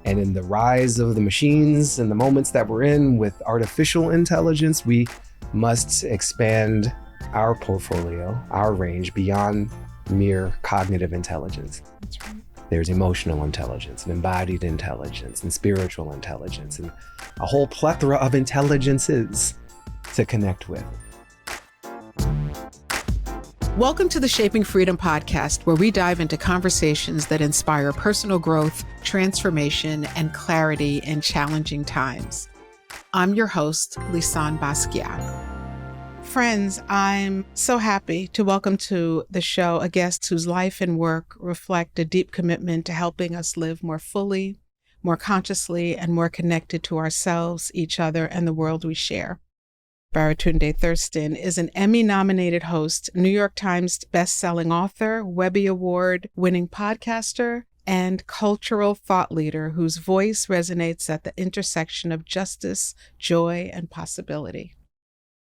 And in the rise of the machines and the moments that we're in with artificial intelligence, we must expand our portfolio, our range beyond mere cognitive intelligence. That's right. There's emotional intelligence and embodied intelligence and spiritual intelligence and a whole plethora of intelligences to connect with. Welcome to the Shaping Freedom podcast, where we dive into conversations that inspire personal growth, transformation, and clarity in challenging times. I'm your host, Lisanne Basquiat. Friends, I'm so happy to welcome to the show a guest whose life and work reflect a deep commitment to helping us live more fully, more consciously, and more connected to ourselves, each other, and the world we share. Baratunde Thurston is an Emmy-nominated host, New York Times bestselling author, Webby Award-winning podcaster, and cultural thought leader whose voice resonates at the intersection of justice, joy, and possibility.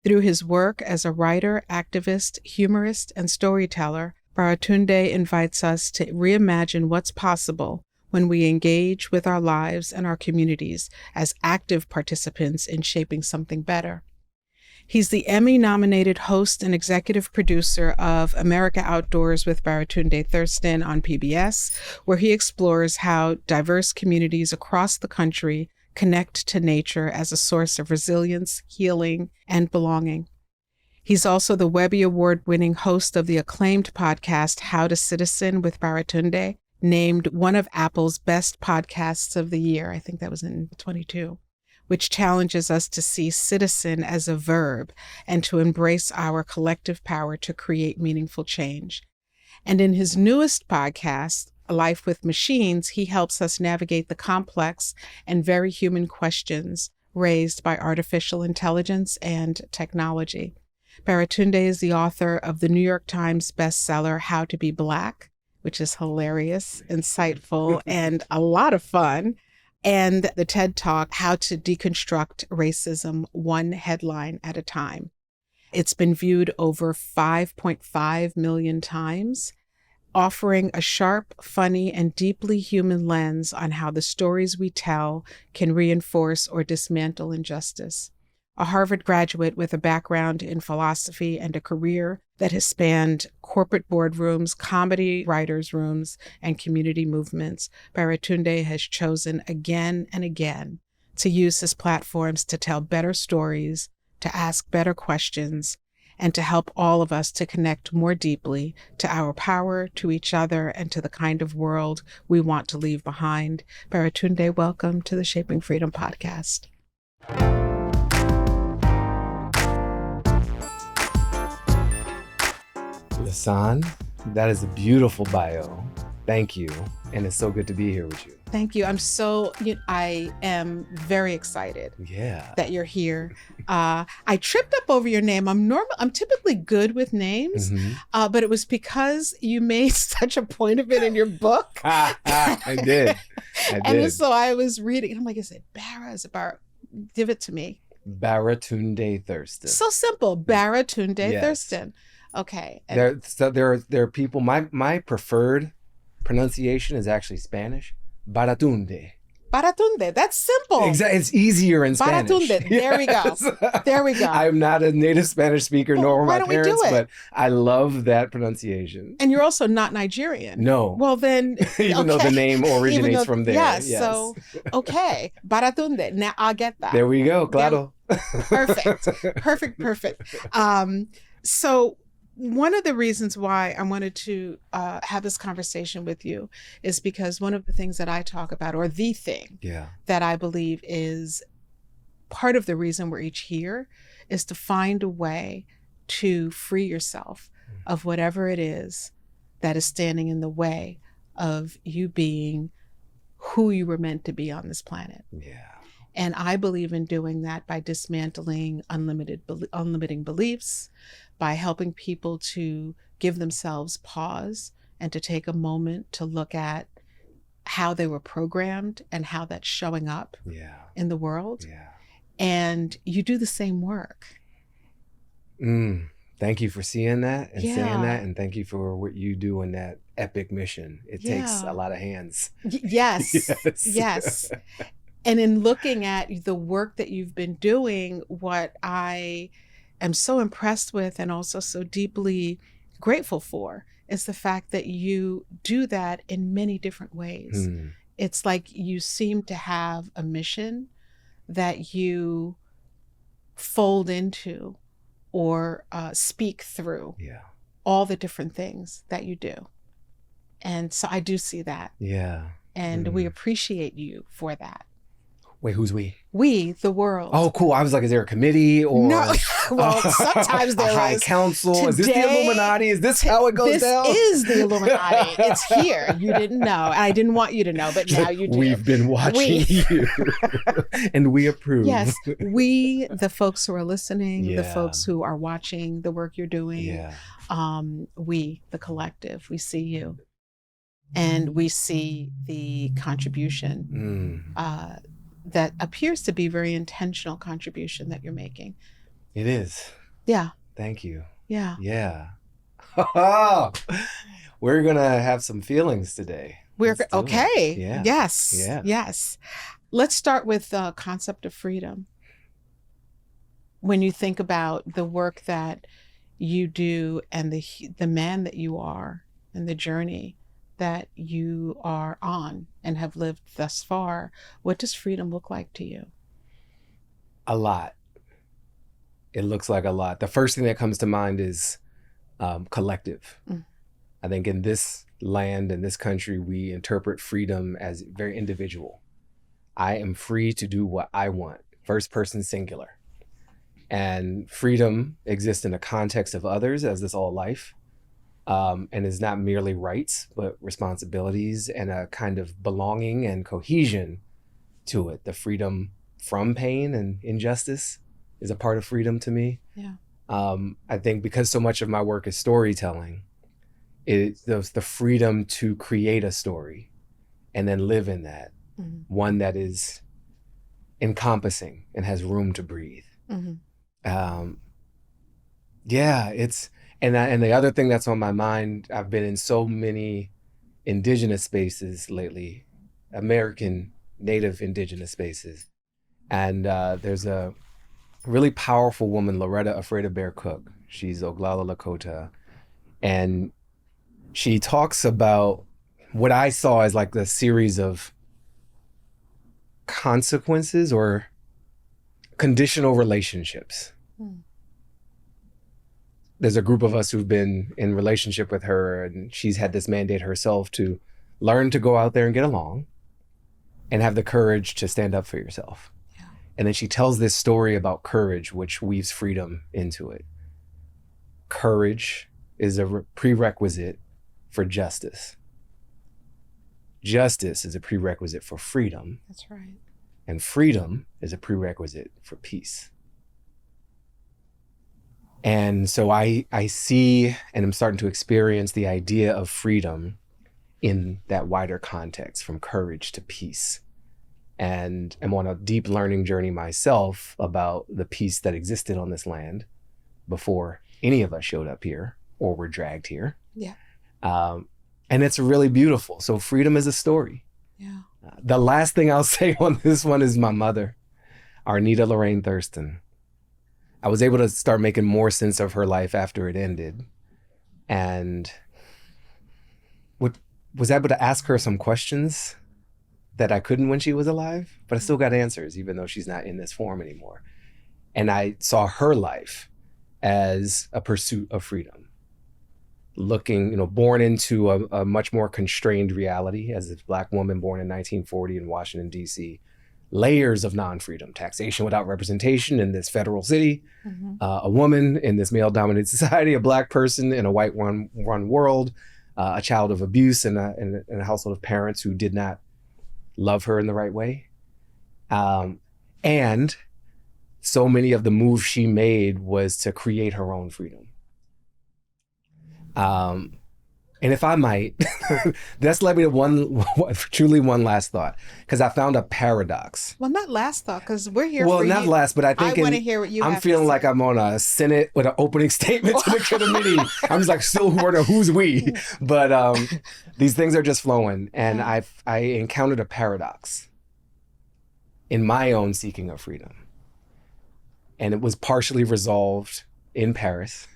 Through his work as a writer, activist, humorist, and storyteller, Baratunde invites us to reimagine what's possible when we engage with our lives and our communities as active participants in shaping something better. He's the Emmy-nominated host and executive producer of America Outdoors with Baratunde Thurston on PBS, where he explores how diverse communities across the country connect to nature as a source of resilience, healing, and belonging. He's also the Webby Award-winning host of the acclaimed podcast How to Citizen with Baratunde, named one of Apple's best podcasts of the year. I think that was in 2022. Which challenges us to see citizen as a verb and to embrace our collective power to create meaningful change. And in his newest podcast, A Life with Machines, he helps us navigate the complex and very human questions raised by artificial intelligence and technology. Baratunde is the author of the New York Times bestseller, How to Be Black, which is hilarious, insightful, and a lot of fun. And the TED Talk, How to Deconstruct Racism One Headline at a Time. It's been viewed over 5.5 million times, offering a sharp, funny, and deeply human lens on how the stories we tell can reinforce or dismantle injustice. A Harvard graduate with a background in philosophy and a career that has spanned corporate boardrooms, comedy writers' rooms, and community movements, Baratunde has chosen again and again to use his platforms to tell better stories, to ask better questions, and to help all of us to connect more deeply to our power, to each other, and to the kind of world we want to leave behind. Baratunde, welcome to the Shaping Freedom podcast. Lisanne, that is a beautiful bio. Thank you. And it's so good to be here with you. Thank you. I am very excited that you're here. I tripped up over your name. I'm typically good with names, but it was because you made such a point of it in your book. I did. And so I was reading, and I'm like, is it Bara? Is it Bara? Give it to me. Baratunde Thurston. So simple. Baratunde Thurston. Okay. There are people, my preferred pronunciation is actually Spanish. Baratunde. Baratunde. That's simple. Exactly. It's easier in Spanish. Baratunde. There we go. There we go. I'm not a native Spanish speaker, nor were my parents, but I love that pronunciation. And you're also not Nigerian. No. Well, then. Even though the name originates from there. Yes. So, okay. Baratunde. Now I'll get that. There we go. Claro. Perfect. So, one of the reasons why I wanted to have this conversation with you is because one of the things that I talk about, or the thing that I believe is part of the reason we're each here, is to find a way to free yourself of whatever it is that is standing in the way of you being who you were meant to be on this planet. Yeah. And I believe in doing that by dismantling unlimiting beliefs, by helping people to give themselves pause and to take a moment to look at how they were programmed and how that's showing up in the world. Yeah. And you do the same work. Thank you for seeing that and saying Yeah. that. And thank you for what you do in that epic mission. It takes Yeah. a lot of hands. Yes. Yes. Yes. And in looking at the work that you've been doing, what I am so impressed with and also so deeply grateful for is the fact that you do that in many different ways. It's like you seem to have a mission that you fold into or speak through Yeah. all the different things that you do. And so I do see that. Yeah. And we appreciate you for that. Wait, who's we? We, the world. Oh, cool. I was like, is there a committee or No. Well, sometimes there a high is. council? Is this the Illuminati? Is this how it goes down? This is the Illuminati. It's here. You didn't know. And I didn't want you to know, but now you do. We've been watching you. And we approve. Yes. We, the folks who are listening, the Yeah. folks who are watching the work you're doing, Yeah. we, the collective, we see you. And we see the contribution that appears to be very intentional contribution that you're making. It is. Yeah. Thank you. Yeah. Yeah. We're going to have some feelings today. We're Let's do okay. it. Yeah. Yes. Yeah. Yes. Let's start with the concept of freedom. When you think about the work that you do and the man that you are and the journey that you are on and have lived thus far, what does freedom look like to you? A lot. It looks like a lot. The first thing that comes to mind is collective. I think in this land, in this country, we interpret freedom as very individual. I am free to do what I want, first person singular. And freedom exists in the context of others, as is all life. And is not merely rights, but responsibilities and a kind of belonging and cohesion to it. The freedom from pain and injustice is a part of freedom to me. Yeah. I think because so much of my work is storytelling, there's the freedom to create a story and then live in that, one that is encompassing and has room to breathe. And the other thing that's on my mind, I've been in so many indigenous spaces lately, American Native indigenous spaces. And there's a really powerful woman, Loretta Afraid Bear Cook. She's Oglala Lakota. And she talks about what I saw as like the series of consequences or conditional relationships. There's a group of us who've been in relationship with her, and she's had this mandate herself to learn to go out there and get along and have the courage to stand up for yourself. Yeah. And then she tells this story about courage, which weaves freedom into it. Courage is a prerequisite for justice. Justice is a prerequisite for freedom. That's right. And freedom is a prerequisite for peace. And so I see and I'm starting to experience the idea of freedom in that wider context, from courage to peace. And I'm on a deep learning journey myself about the peace that existed on this land before any of us showed up here or were dragged here. Yeah. And it's really beautiful. So freedom is a story. Yeah. The last thing I'll say on this one is my mother, Arnita Lorraine Thurston. I was able to start making more sense of her life after it ended, and was able to ask her some questions that I couldn't when she was alive, but I still got answers, even though she's not in this form anymore. And I saw her life as a pursuit of freedom, looking, born into a much more constrained reality as a Black woman born in 1940 in Washington, D.C., layers of non-freedom, taxation without representation in this federal city, a woman in this male-dominated society, a Black person in a white-run world, a child of abuse in a household of parents who did not love her in the right way. And so many of the moves she made was to create her own freedom. And And if I might, that's led me to truly one last thought, because I found a paradox. Well, not last thought, because we're here Well, for not you. last, but I think I want to hear what you I'm have to feeling say. like I'm on a Senate with an opening statement to the committee. I'm just like, still wondering who's we. But these things are just flowing. And I encountered a paradox in my own seeking of freedom. And it was partially resolved in Paris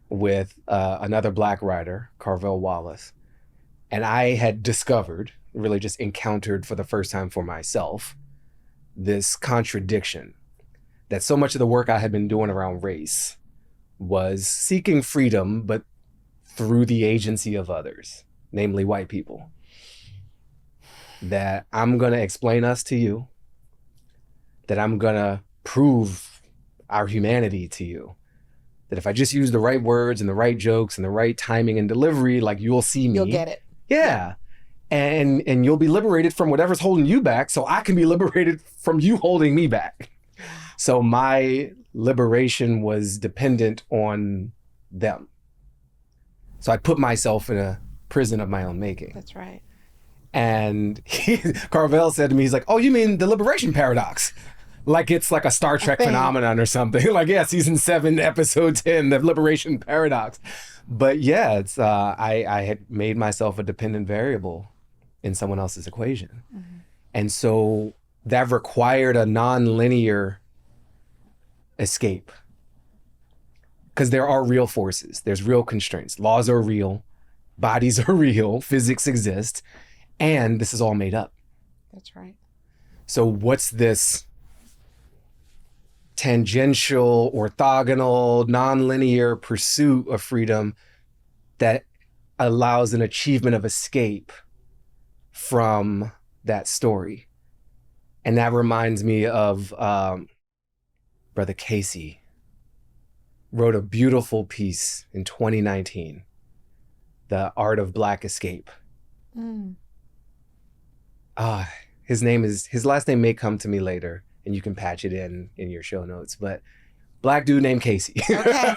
with another Black writer, Carvel Wallace. And I had discovered, really just encountered for the first time for myself, this contradiction that so much of the work I had been doing around race was seeking freedom, but through the agency of others, namely white people. That I'm going to explain us to you, that I'm going to prove our humanity to you. That if I just use the right words and the right jokes and the right timing and delivery, like you'll see me. You'll get it. Yeah. And you'll be liberated from whatever's holding you back, so I can be liberated from you holding me back. So my liberation was dependent on them. So I put myself in a prison of my own making. That's right. And Carvel said to me, he's like, oh, you mean the liberation paradox? Like it's like a Star Trek phenomenon or something. Like, yeah, season 7, episode 10, the liberation paradox. But yeah, it's I had made myself a dependent variable in someone else's equation. Mm-hmm. And so that required a non-linear escape. Because there are real forces. There's real constraints. Laws are real. Bodies are real. Physics exists. And this is all made up. That's right. So what's this tangential, orthogonal, non-linear pursuit of freedom that allows an achievement of escape from that story? And that reminds me of Brother Casey wrote a beautiful piece in 2019, The Art of Black Escape. His last name may come to me later, and you can patch it in your show notes, but Black dude named Casey. Okay,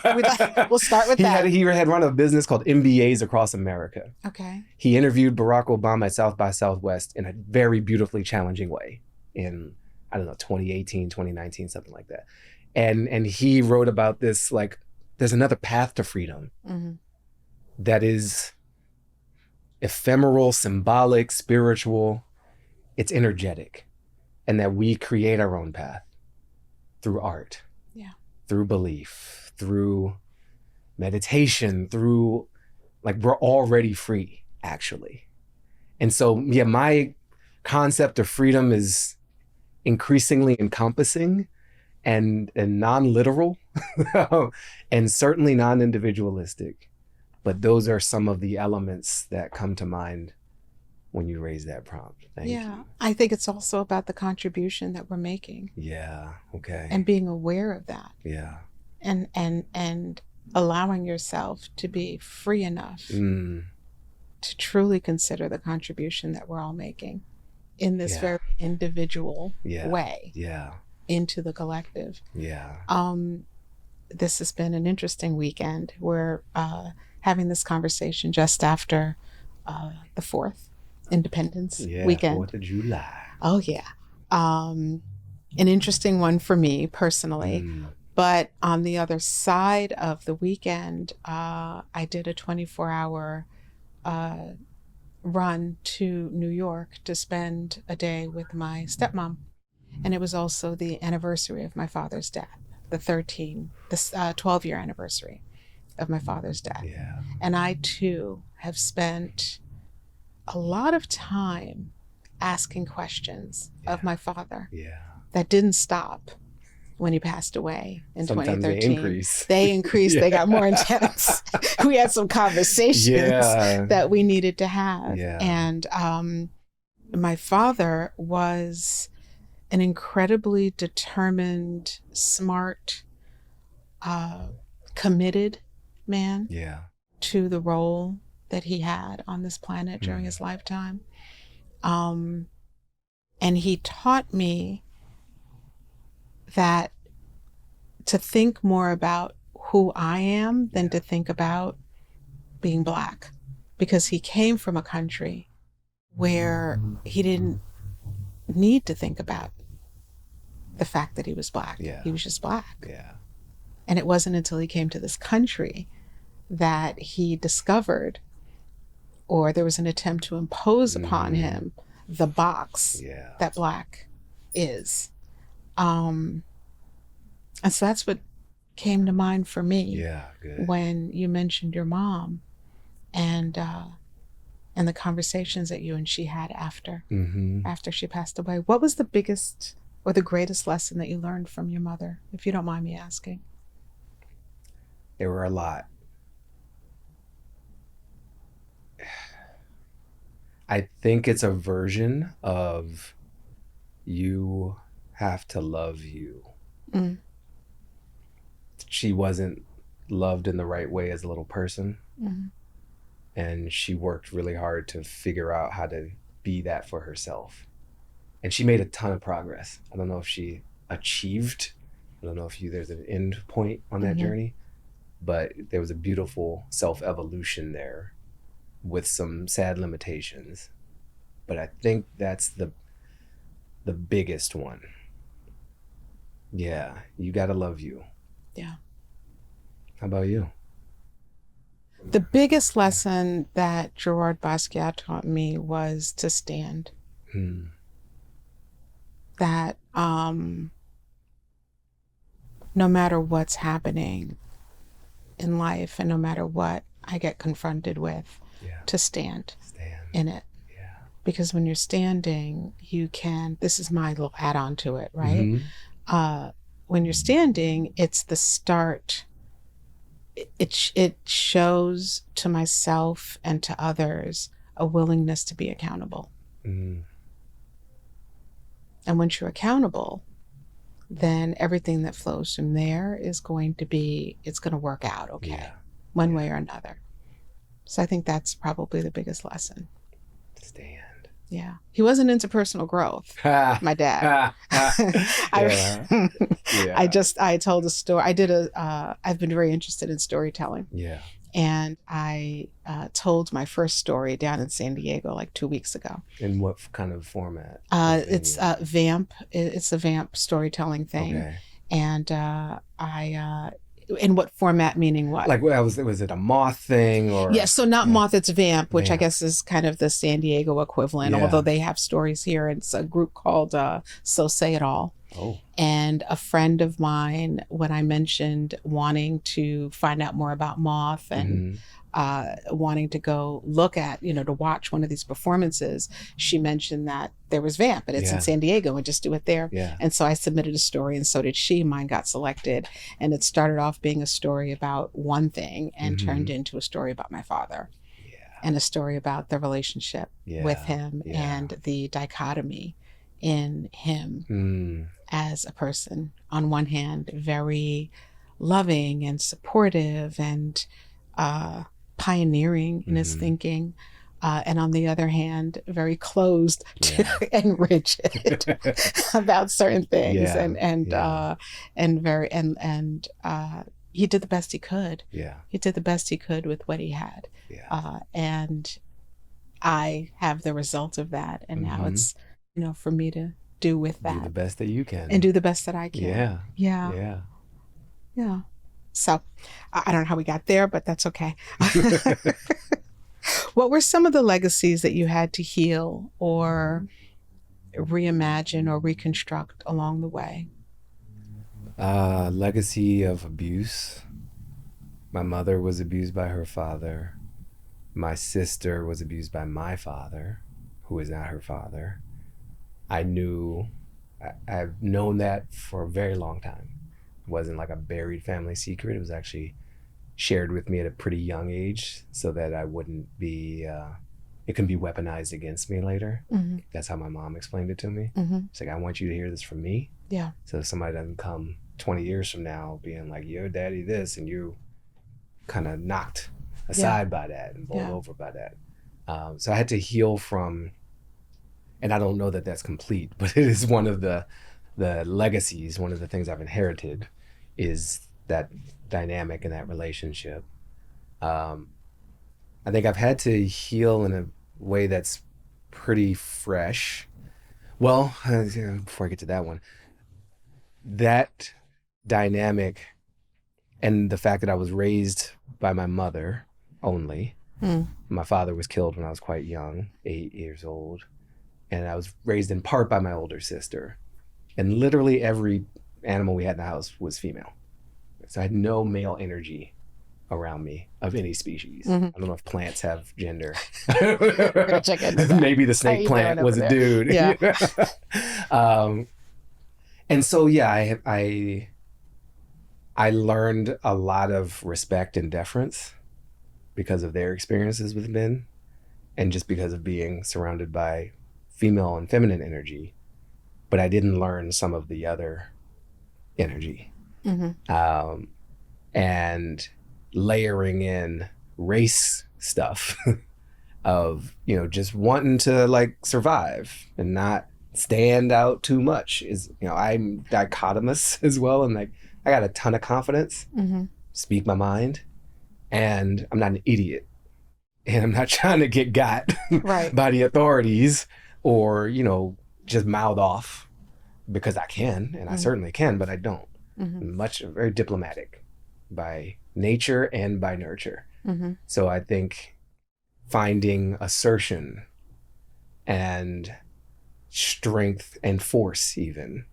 we'll start with that. He had run a business called MBAs across America. Okay. He interviewed Barack Obama at South by Southwest in a very beautifully challenging way in, 2018, 2019, something like that. And he wrote about this, like, there's another path to freedom that is ephemeral, symbolic, spiritual. It's energetic. And that we create our own path through art, through belief, through meditation, through, like, we're already free, actually. And so, yeah, my concept of freedom is increasingly encompassing and non-literal and certainly non-individualistic. But those are some of the elements that come to mind when you raise that prompt. Thank you. I think it's also about the contribution that we're making. Yeah. Okay. And being aware of that. Yeah. And allowing yourself to be free enough to truly consider the contribution that we're all making in this very individual way into the collective. Yeah. This has been an interesting weekend. We're having this conversation just after the 4th Independence weekend. 4th of July. Oh, yeah. An interesting one for me personally. But on the other side of the weekend, I did a 24-hour run to New York to spend a day with my stepmom. And it was also the anniversary of my father's death, the 12-year anniversary of my father's death. Yeah. And I, too, have spent a lot of time asking questions of my father that didn't stop when he passed away in Sometimes 2013. They increase. They got more intense. We had some conversations that we needed to have. Yeah. And my father was an incredibly determined, smart, committed man to the role that he had on this planet during his lifetime. And he taught me that to think more about who I am than to think about being Black because he came from a country where he didn't need to think about the fact that he was Black. Yeah. He was just Black. Yeah. And it wasn't until he came to this country that he discovered, or there was an attempt to impose upon him, the box that Black is. And so that's what came to mind for me when you mentioned your mom and the conversations that you and she had after she passed away. What was the biggest or the greatest lesson that you learned from your mother, if you don't mind me asking? There were a lot. I think it's a version of you have to love you. She wasn't loved in the right way as a little person. And she worked really hard to figure out how to be that for herself. And she made a ton of progress. I don't know if she achieved, I don't know if there's an end point on that journey, but there was a beautiful self-evolution there with some sad limitations. But I think that's the biggest one. Yeah, you gotta love you. Yeah. How about you? The biggest lesson that Gerard Basquiat taught me was to stand. That no matter what's happening in life and no matter what I get confronted with, to stand in it. Because when you're standing, you can, this is my little add-on to it, right? When you're standing, it's the start. It shows to myself and to others a willingness to be accountable. And once you're accountable, then everything that flows from there is going to be, it's going to work out okay, one way or another. So I think that's probably the biggest lesson. Stand. Yeah. He wasn't into personal growth, my dad. I told a story. I've been very interested in storytelling. Yeah. And I told my first story down in San Diego like 2 weeks ago. In what kind of format? It's Vamp. It's a Vamp storytelling thing. Okay. And in what format, meaning what? Like, was it a moth thing or? Yeah, so not moth, it's Vamp, which I guess is kind of the San Diego equivalent, although they have stories here. It's a group called So Say It All. Oh. And a friend of mine, when I mentioned wanting to find out more about moth and wanting to go look at, to watch one of these performances, she mentioned that there was Vamp and it's in San Diego and just do it there. Yeah. And so I submitted a story and so did she. Mine got selected and it started off being a story about one thing and turned into a story about my father and a story about the relationship with him and the dichotomy in him as a person. On one hand, very loving and supportive and pioneering in his thinking, and on the other hand, very closed and rigid about certain things, he did the best he could. He did the best he could with what he had, and I have the result of that, and now it's for me to do with that. Do the best that you can, and do the best that I can. Yeah. So I don't know how we got there, but that's okay. What were some of the legacies that you had to heal or reimagine or reconstruct along the way? Legacy of abuse. My mother was abused by her father. My sister was abused by my father, who is not her father. I've known that for a very long time. It wasn't like a buried family secret. It was actually shared with me at a pretty young age so that I wouldn't be, it can be weaponized against me later. That's how my mom explained it to me. It's like, I want you to hear this from me. Yeah. So somebody doesn't come 20 years from now being like, your daddy this, and you kind of knocked aside by that and bowled over by that. So I had to heal from, and I don't know that that's complete, but it is one of the legacies, one of the things I've inherited is that dynamic and that relationship. I think I've had to heal in a way that's pretty fresh. Well, before I get to that one, that dynamic and the fact that I was raised by my mother only. My father was killed when I was quite young, 8 years old. And I was raised in part by my older sister. And literally every animal we had in the house was female. So I had no male energy around me of any species. I don't know if plants have gender. Maybe the snake plant was a dude. Yeah. And so, yeah, I learned a lot of respect and deference because of their experiences with men, and just because of being surrounded by female and feminine energy. But I didn't learn some of the other energy. And layering in race stuff of, just wanting to like survive and not stand out too much is, I'm dichotomous as well. And like, I got a ton of confidence, speak my mind, and I'm not an idiot. And I'm not trying to get got by the authorities or, just mouth off because I can, and I certainly can, but I don't. I'm very diplomatic by nature and by nurture. So I think finding assertion and strength and force, even,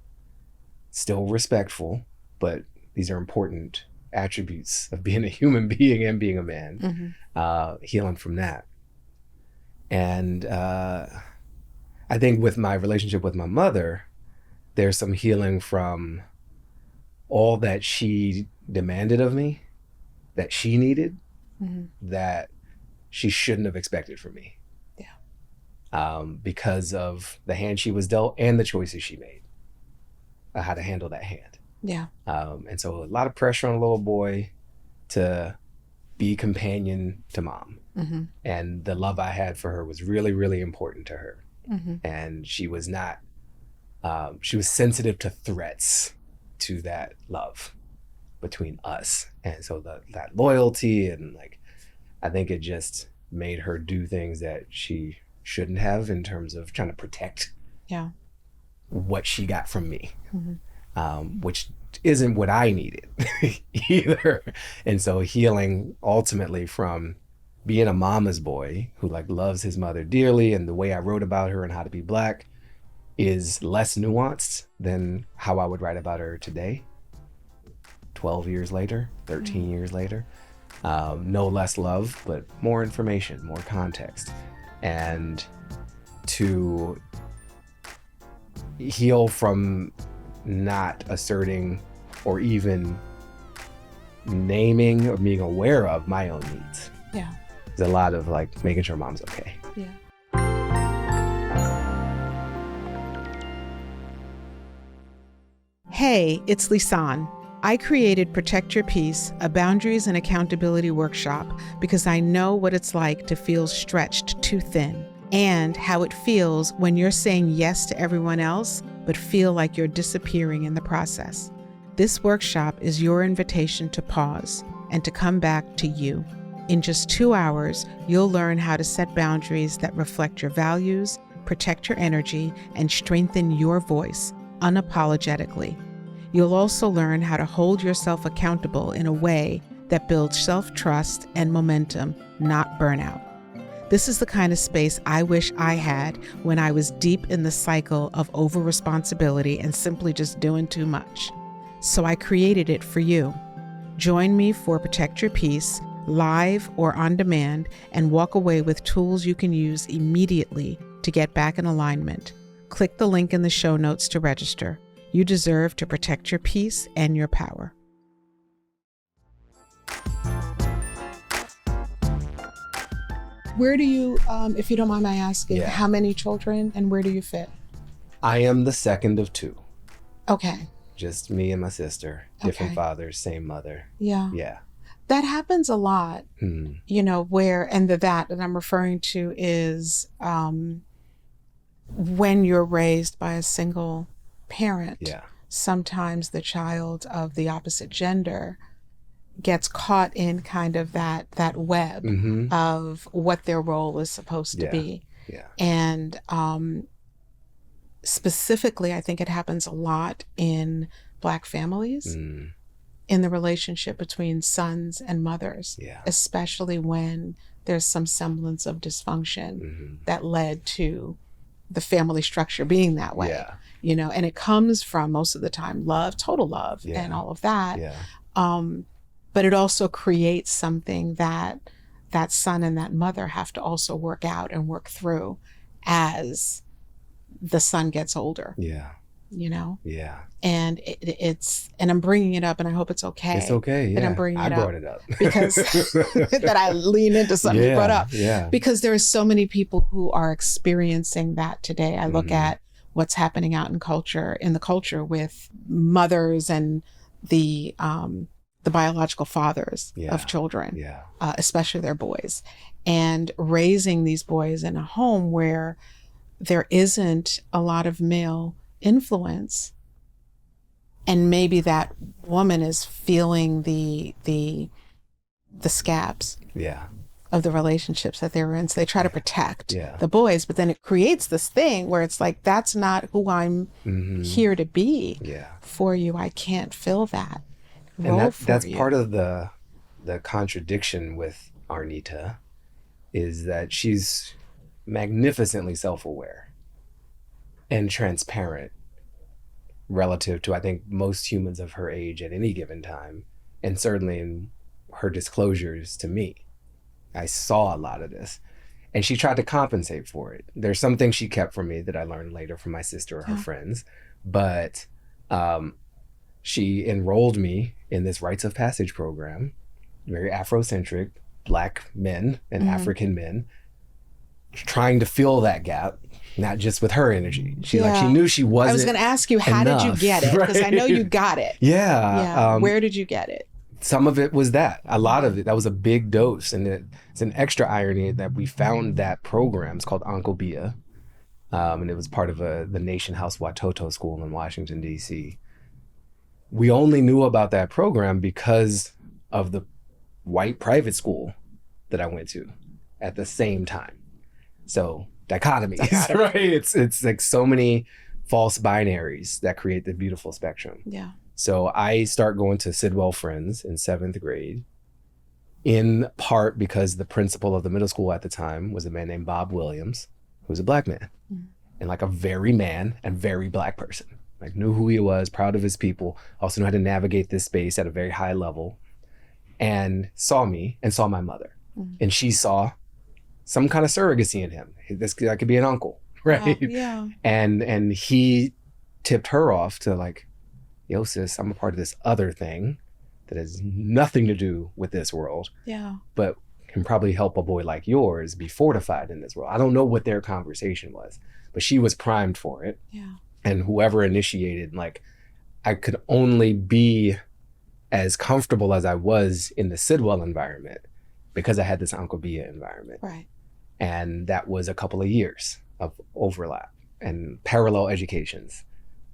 still respectful, but these are important attributes of being a human being and being a man, healing from that. And I think with my relationship with my mother, there's some healing from all that she demanded of me, that she needed, that she shouldn't have expected from me. Because of the hand she was dealt and the choices she made, how to handle that hand. And so a lot of pressure on a little boy to be companion to mom. And the love I had for her was really, really important to her. And she was not, she was sensitive to threats to that love between us. And so that loyalty and like, I think it just made her do things that she shouldn't have in terms of trying to protect what she got from me. Which isn't what I needed either. And so healing ultimately from being a mama's boy who like loves his mother dearly, and the way I wrote about her and How to Be Black is less nuanced than how I would write about her today, 12 years later, 13 years later. No less love, but more information, more context. And to heal from not asserting or even naming or being aware of my own needs. There's a lot of like making sure mom's okay. Hey, it's Lisanne. I created Protect Your Peace, a boundaries and accountability workshop, because I know what it's like to feel stretched too thin, and how it feels when you're saying yes to everyone else, but feel like you're disappearing in the process. This workshop is your invitation to pause and to come back to you. In just 2 hours, you'll learn how to set boundaries that reflect your values, protect your energy, and strengthen your voice unapologetically. You'll also learn how to hold yourself accountable in a way that builds self-trust and momentum, not burnout. This is the kind of space I wish I had when I was deep in the cycle of over-responsibility and simply just doing too much. So I created it for you. Join me for Protect Your Peace, live or on demand, and walk away with tools you can use immediately to get back in alignment. Click the link in the show notes to register. You deserve to protect your peace and your power. Where do you, if you don't mind my asking, how many children and where do you fit? I am the second of two. Okay. Just me and my sister, different fathers, same mother. Yeah. That happens a lot, where, and that I'm referring to is when you're raised by a single parent, sometimes the child of the opposite gender gets caught in kind of that web of what their role is supposed to be. Yeah. And specifically, I think it happens a lot in Black families, in the relationship between sons and mothers, especially when there's some semblance of dysfunction that led to the family structure being that way. You know, and it comes from, most of the time, love, total love, and all of that. But it also creates something that that son and that mother have to also work out and work through as the son gets older. You know? And it's, and I'm bringing it up, and I hope it's okay. It's okay, that I'm bringing it I up. brought it up. Because that I lean into something you brought up. Because there are so many people who are experiencing that today. I look at what's happening out in the culture with mothers and the biological fathers of children, especially their boys, and raising these boys in a home where there isn't a lot of male influence, and maybe that woman is feeling the scabs of the relationships that they were in, so they try to protect the boys, but then it creates this thing where it's like, that's not who I'm here to be for you. I can't fill that role. And that's part of the contradiction with Arnita, is that she's magnificently self-aware and transparent relative to, I think, most humans of her age at any given time, and certainly in her disclosures to me. I saw a lot of this, and she tried to compensate for it. There's some things she kept from me that I learned later from my sister or her friends, but she enrolled me in this rites of passage program, very Afrocentric, Black men and African men, trying to fill that gap, not just with her energy. She knew she wasn't. I was going to ask you, how did you get it? Because I know you got it. Where did you get it? Some of it was that. A lot of it. That was a big dose. And it's an extra irony that we found that program. It's called Ankobia. And it was part of the Nation House Watoto School in Washington, D.C. We only knew about that program because of the white private school that I went to at the same time. So dichotomies, right? It's like so many false binaries that create the beautiful spectrum. So I start going to Sidwell Friends in 7th grade, in part because the principal of the middle school at the time was a man named Bob Williams, who was a Black man, and like a very man and very Black person. Like, knew who he was, proud of his people, also knew how to navigate this space at a very high level, and saw me and saw my mother. And she saw some kind of surrogacy in him. This guy could be an uncle, right? And he tipped her off to like, yo, sis, I'm a part of this other thing that has nothing to do with this world, but can probably help a boy like yours be fortified in this world. I don't know what their conversation was, but she was primed for it. And whoever initiated, like, I could only be as comfortable as I was in the Sidwell environment because I had this Ankobia environment. And that was a couple of years of overlap and parallel educations,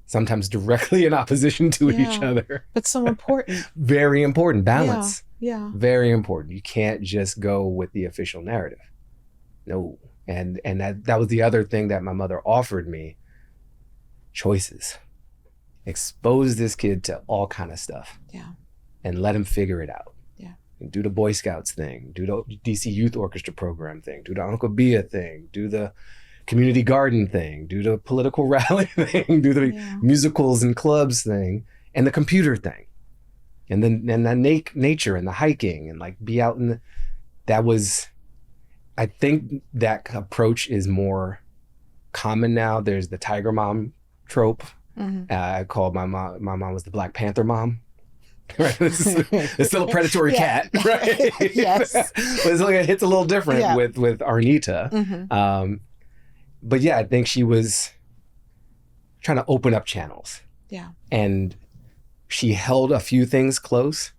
sometimes directly in opposition to each other. But so important. Very important. Balance. Very important. You can't just go with the official narrative. No. And that was the other thing that my mother offered me. Choices. Expose this kid to all kind of stuff. And let him figure it out. Do the Boy Scouts thing, do the DC Youth Orchestra program thing, do the Ankobia thing, do the community garden thing, do the political rally thing, do the musicals and clubs thing, and the computer thing. And then the nature and the hiking, and like be out in that was, I think that approach is more common now. There's the Tiger Mom trope. I called my mom was the Black Panther mom. Right, it's still a predatory cat, right? But it's like, it hits a little different with Arnita. But yeah, I think she was trying to open up channels. And she held a few things close,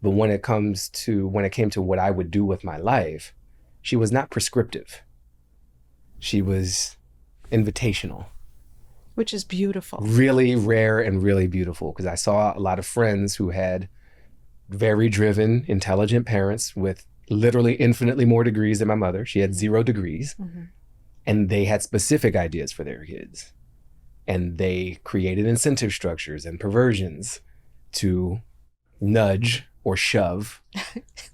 but when it came to what I would do with my life, she was not prescriptive. She was invitational. Which is beautiful. Really rare and really beautiful, because I saw a lot of friends who had very driven, intelligent parents with literally infinitely more degrees than my mother. She had 0 degrees. Mm-hmm. And they had specific ideas for their kids. And they created incentive structures and perversions to nudge or shove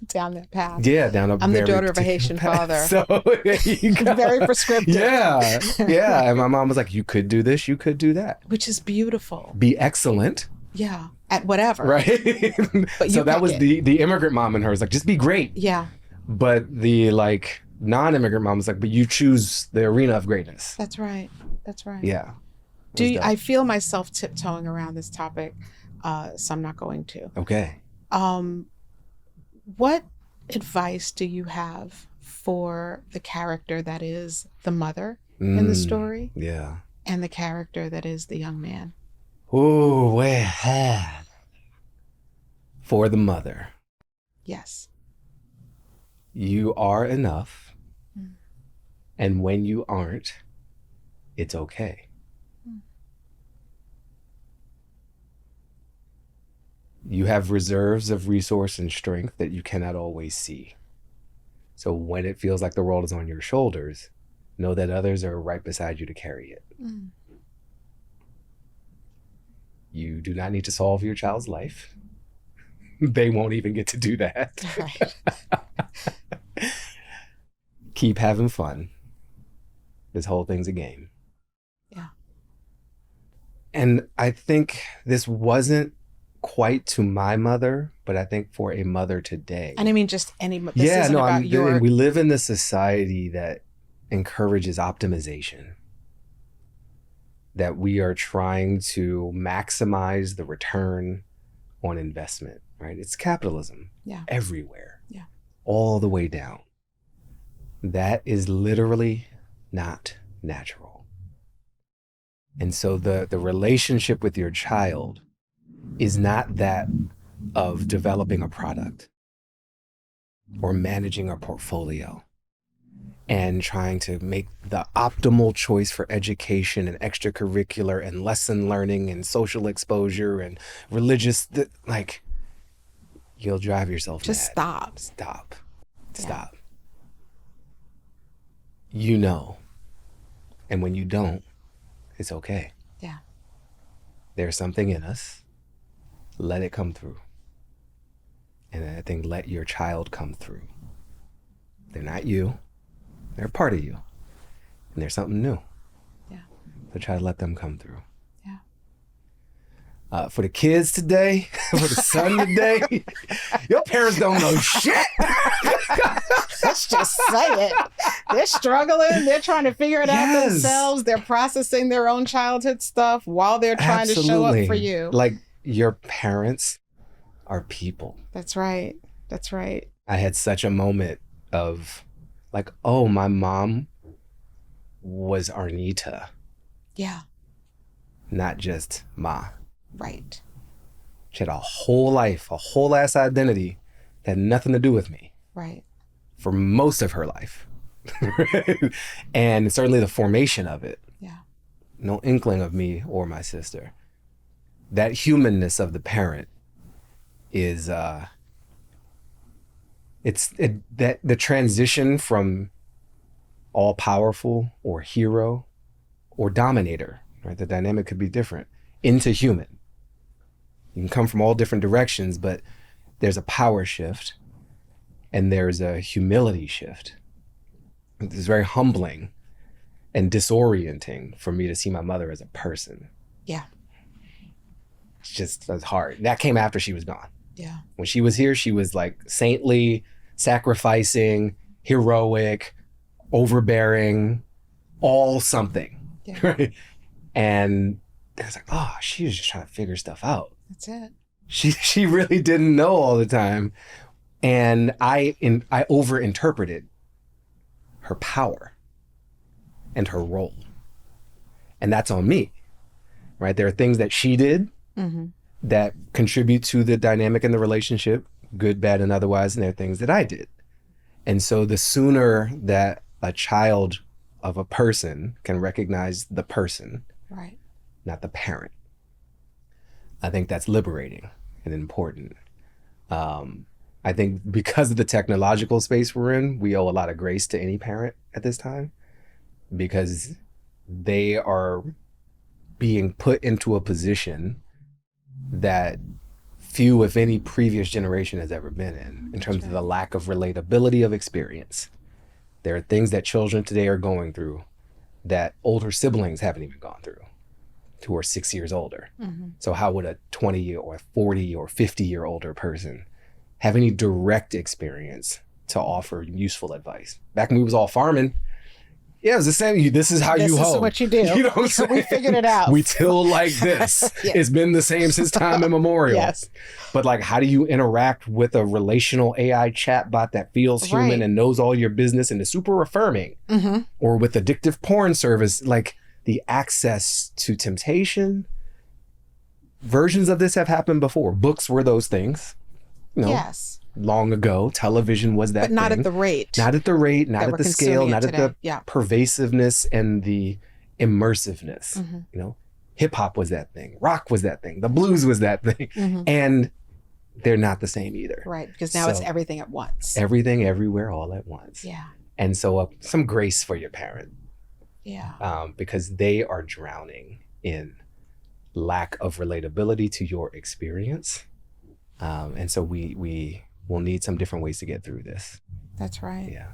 down that path. Yeah, down a I'm the daughter of a Haitian father. So there you go. Very prescriptive. Yeah. Yeah. And my mom was like, you could do this, you could do that. Which is beautiful. Be excellent. Yeah. At whatever. Right. But so that was the immigrant mom in her was like, just be great. Yeah. But the like non-immigrant mom was like, but you choose the arena of greatness. That's right. That's right. Yeah. I feel myself tiptoeing around this topic, so I'm not going to. Okay. What advice do you have for the character that is the mother in the story? Yeah. And the character that is the young man? Ooh, well, for the mother. Yes. You are enough. And when you aren't, it's okay. You have reserves of resource and strength that you cannot always see. So when it feels like the world is on your shoulders, know that others are right beside you to carry it. You do not need to solve your child's life. They won't even get to do that. Right. Keep having fun. This whole thing's a game. Yeah. And I think this wasn't quite to my mother, but I think for a mother today. And I mean, just any. This we live in a society that encourages optimization. That we are trying to maximize the return on investment, right? It's capitalism. Yeah. Everywhere. Yeah. All the way down. That is literally not natural. And so the relationship with your child is not that of developing a product or managing a portfolio and trying to make the optimal choice for education and extracurricular and lesson learning and social exposure and religious, you'll drive yourself just mad. Stop. You know. And when you don't, it's okay. Yeah. There's something in us. Let it come through. And I think let your child come through. They're not you. They're a part of you. And there's something new. Yeah. So try to let them come through. Yeah. For the kids today, for the son today, your parents don't know shit. Let's just say it. They're struggling. They're trying to figure it out themselves. They're processing their own childhood stuff while they're trying to show up for you. Like, your parents are people. That's right. That's right. I had such a moment of like, oh, my mom was Arnita. Yeah. Not just Ma. Right. She had a whole life, a whole ass identity that had nothing to do with me. Right. For most of her life. And certainly the formation of it. Yeah. No inkling of me or my sister. That humanness of the parent is that the transition from all powerful or hero or dominator, right? The dynamic could be different, into human. You can come from all different directions, but there's a power shift and there's a humility shift. It's very humbling and disorienting for me to see my mother as a person. Yeah. That's hard. That came after she was gone. Yeah. When she was here, she was like saintly, sacrificing, heroic, overbearing, all something. Yeah. Right? And I was like, oh, she was just trying to figure stuff out. That's it. She really didn't know all the time. And I overinterpreted her power and her role. And that's on me, right? There are things that she did that contribute to the dynamic in the relationship, good, bad, and otherwise, and there are things that I did. And so the sooner that a child of a person can recognize the person, right, not the parent, I think that's liberating and important. I think because of the technological space we're in, we owe a lot of grace to any parent at this time, because they are being put into a position that few, if any, previous generation has ever been in terms of the lack of relatability of experience. There are things that children today are going through that older siblings haven't even gone through, who are 6 years older. So how would a 20 or 40 or 50-year older person have any direct experience to offer useful advice? Back when we was all farming, yeah, it was the same. This is how you hoe. This is what you do. You know what I'm saying? We figured it out. We till like this. Yes. It's been the same since time immemorial. Yes. But like, how do you interact with a relational AI chatbot that feels human and knows all your business and is super affirming? Or with addictive porn service, like the access to temptation. Versions of this have happened before. Books were those things. Yes. Long ago. Television was that But not thing. at the rate. Not at the rate, not at the scale, not today. at the pervasiveness and the immersiveness. You know, hip hop was that thing. Rock was that thing. The blues was that thing. And they're not the same either. Right. Because now it's everything at once. Everything, everywhere, all at once. Yeah. And so some grace for your parent. Yeah. Because they are drowning in lack of relatability to your experience. And so we will need some different ways to get through this. That's right. Yeah.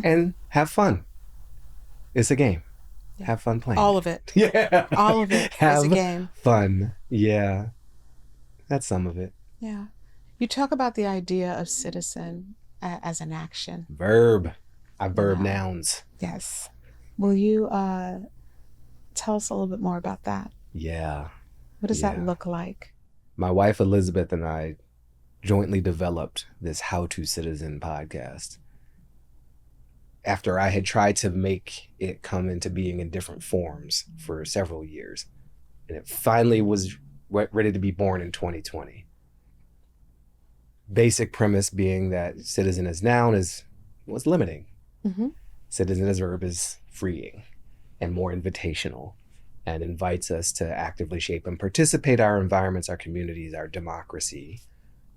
And have fun. It's a game. Yeah. Have fun playing. All of it. Yeah. All of it is a game. Fun. Yeah. That's some of it. Yeah. You talk about the idea of citizen as an action. Verb. I verb nouns. Yes. Will you tell us a little bit more about that? Yeah. What does that look like? My wife, Elizabeth, and I jointly developed this How to Citizen podcast after I had tried to make it come into being in different forms for several years. And it finally was ready to be born in 2020. Basic premise being that citizen as noun was limiting. Citizen as verb is freeing and more invitational, and invites us to actively shape and participate our environments, our communities, our democracy.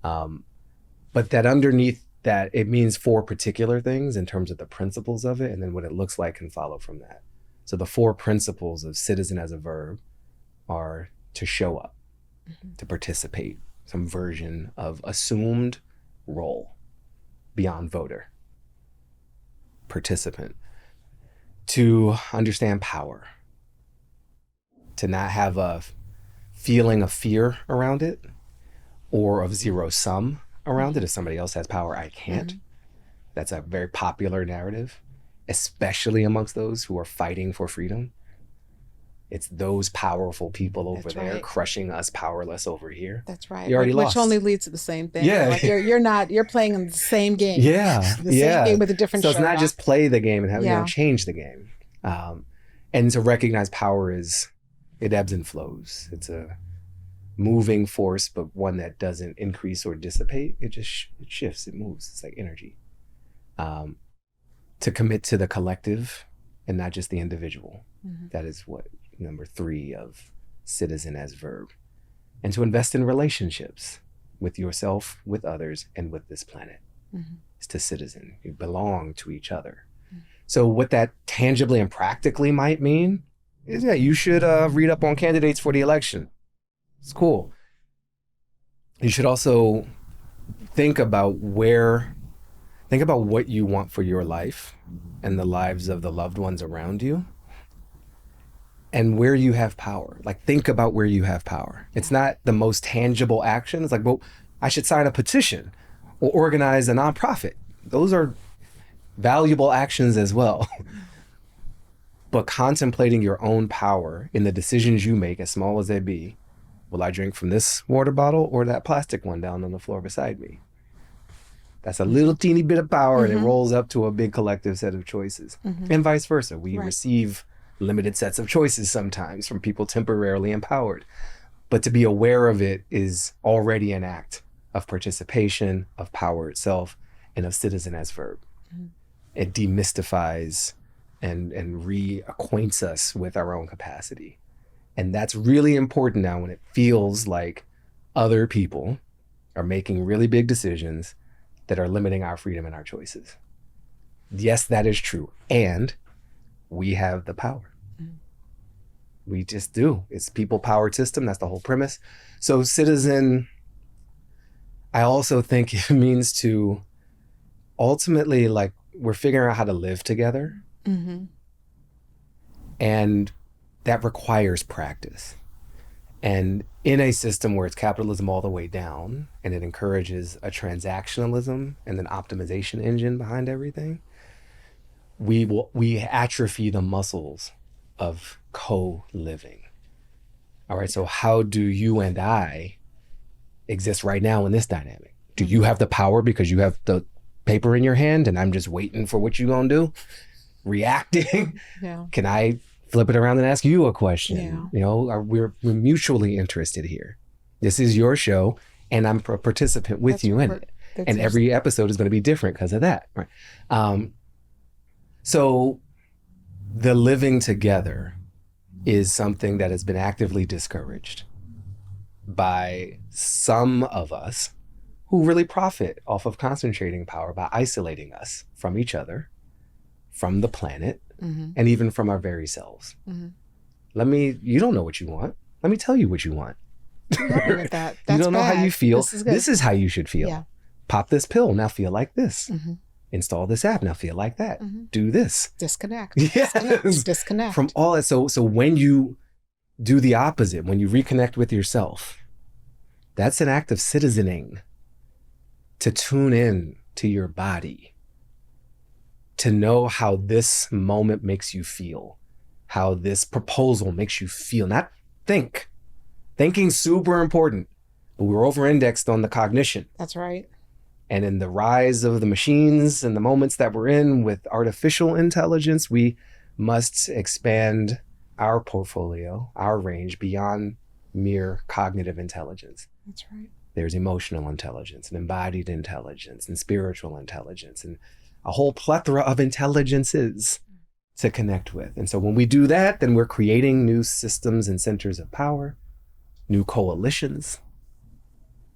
But that underneath that, it means 4 particular things in terms of the principles of it, and then what it looks like can follow from that. So the 4 principles of citizen as a verb are to show up, to participate, some version of assumed role beyond voter, participant, to understand power, to not have a feeling of fear around it or of zero sum around it. If somebody else has power, I can't. That's a very popular narrative, especially amongst those who are fighting for freedom. It's those powerful people over there crushing us powerless over here. That's right. You already lost. Which only leads to the same thing. Yeah. Like you're playing in the same game. Yeah. The same game with a different So it's not on. just play the game and have, change the game. And to recognize power it ebbs and flows. It's a moving force, but one that doesn't increase or dissipate. It just it shifts, it moves. It's like energy. To commit to the collective and not just the individual. That is what number 3 of citizen as verb. And to invest in relationships with yourself, with others, and with this planet. It's to citizen. You belong to each other. So what that tangibly and practically might mean is that you should read up on candidates for the election. It's cool. You should also think about what you want for your life and the lives of the loved ones around you, and where you have power. Like, think about where you have power. It's not the most tangible action. It's like, well, I should sign a petition or organize a nonprofit. Those are valuable actions as well. But contemplating your own power in the decisions you make, as small as they be, will I drink from this water bottle or that plastic one down on the floor beside me? That's a little teeny bit of power, and it rolls up to a big collective set of choices. And vice versa. We receive limited sets of choices sometimes from people temporarily empowered. But to be aware of it is already an act of participation, of power itself, and of citizen as verb. It demystifies and reacquaints us with our own capacity. And that's really important now when it feels like other people are making really big decisions that are limiting our freedom and our choices. Yes, that is true. And we have the power. We just do. It's people-powered system. That's the whole premise. So citizen, I also think it means to ultimately, like, we're figuring out how to live together. Mm-hmm. And that requires practice. And in a system where it's capitalism all the way down and it encourages a transactionalism and an optimization engine behind everything, we atrophy the muscles of co-living. All right, so how do you and I exist right now in this dynamic? Do you have the power because you have the paper in your hand and I'm just waiting for what you gonna do? Reacting? Yeah. Can I flip it around and ask you a question? Yeah. You know, we're mutually interested here. This is your show and I'm a participant with you in it. And every episode is gonna be different because of that, right? So the living together is something that has been actively discouraged by some of us who really profit off of concentrating power by isolating us from each other, from the planet, and even from our very selves. You don't know what you want. Let me tell you what you want. With that. You don't know bad. how you feel. This is how you should feel. Yeah. Pop this pill, now feel like this. Install this app, now feel like that. Do this. Disconnect. Yes. Disconnect. From all that. So when you do the opposite, when you reconnect with yourself, that's an act of citizening. To tune in to your body, to know how this moment makes you feel, how this proposal makes you feel, not think. Thinking's super important, but we're over-indexed on the cognition. That's right. And in the rise of the machines and the moments that we're in with artificial intelligence, we must expand our portfolio, our range beyond mere cognitive intelligence. That's right. There's emotional intelligence and embodied intelligence and spiritual intelligence and a whole plethora of intelligences to connect with. And so when we do that, then we're creating new systems and centers of power, new coalitions.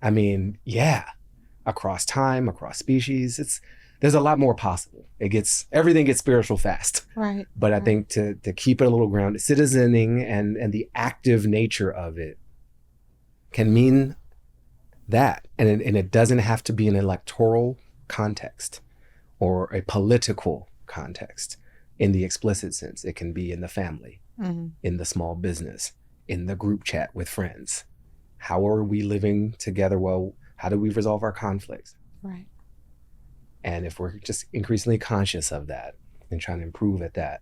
I mean, yeah, across time, across species, there's a lot more possible. Everything gets spiritual fast. Right. But I think to keep it a little grounded, citizening and the active nature of it can mean that. And it doesn't have to be an electoral context or a political context in the explicit sense. It can be in the family, in the small business, in the group chat with friends. How are we living together? Well, how do we resolve our conflicts? Right. And if we're just increasingly conscious of that and trying to improve at that,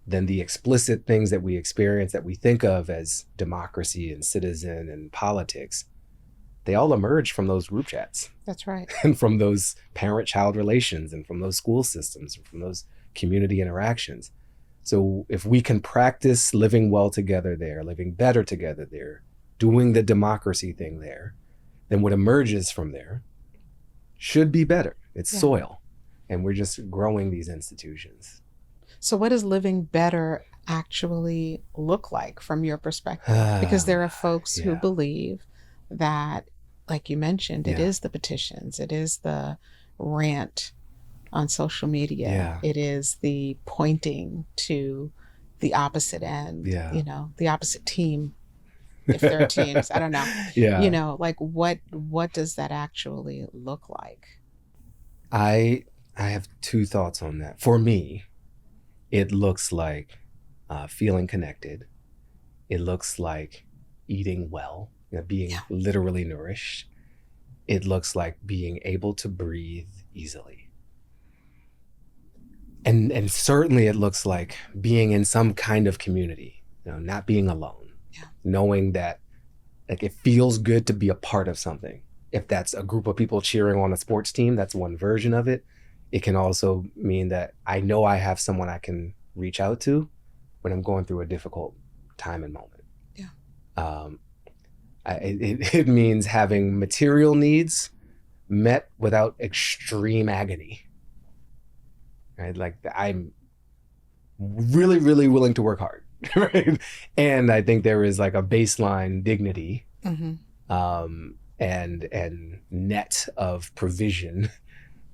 then the explicit things that we experience that we think of as democracy and citizen and politics, they all emerge from those group chats. That's right. And from those parent-child relations and from those school systems and from those community interactions. So if we can practice living well together there, living better together there, doing the democracy thing there, then what emerges from there should be better. It's soil. And we're just growing these institutions. So what does living better actually look like from your perspective? Because there are folks who believe that, like you mentioned, it is the petitions, it is the rant on social media, it is the pointing to the opposite end, the opposite team, if there are teams, I don't know. Like what does that actually look like? I have two thoughts on that. For me, it looks like feeling connected. It looks like eating well, being literally nourished. It looks like being able to breathe easily. And certainly it looks like being in some kind of community, not being alone, knowing that like it feels good to be a part of something. If that's a group of people cheering on a sports team, that's one version of it. It can also mean that I know I have someone I can reach out to when I'm going through a difficult time and moment. It means having material needs met without extreme agony. Right? Like I'm really, really willing to work hard. Right? And I think there is like a baseline dignity and net of provision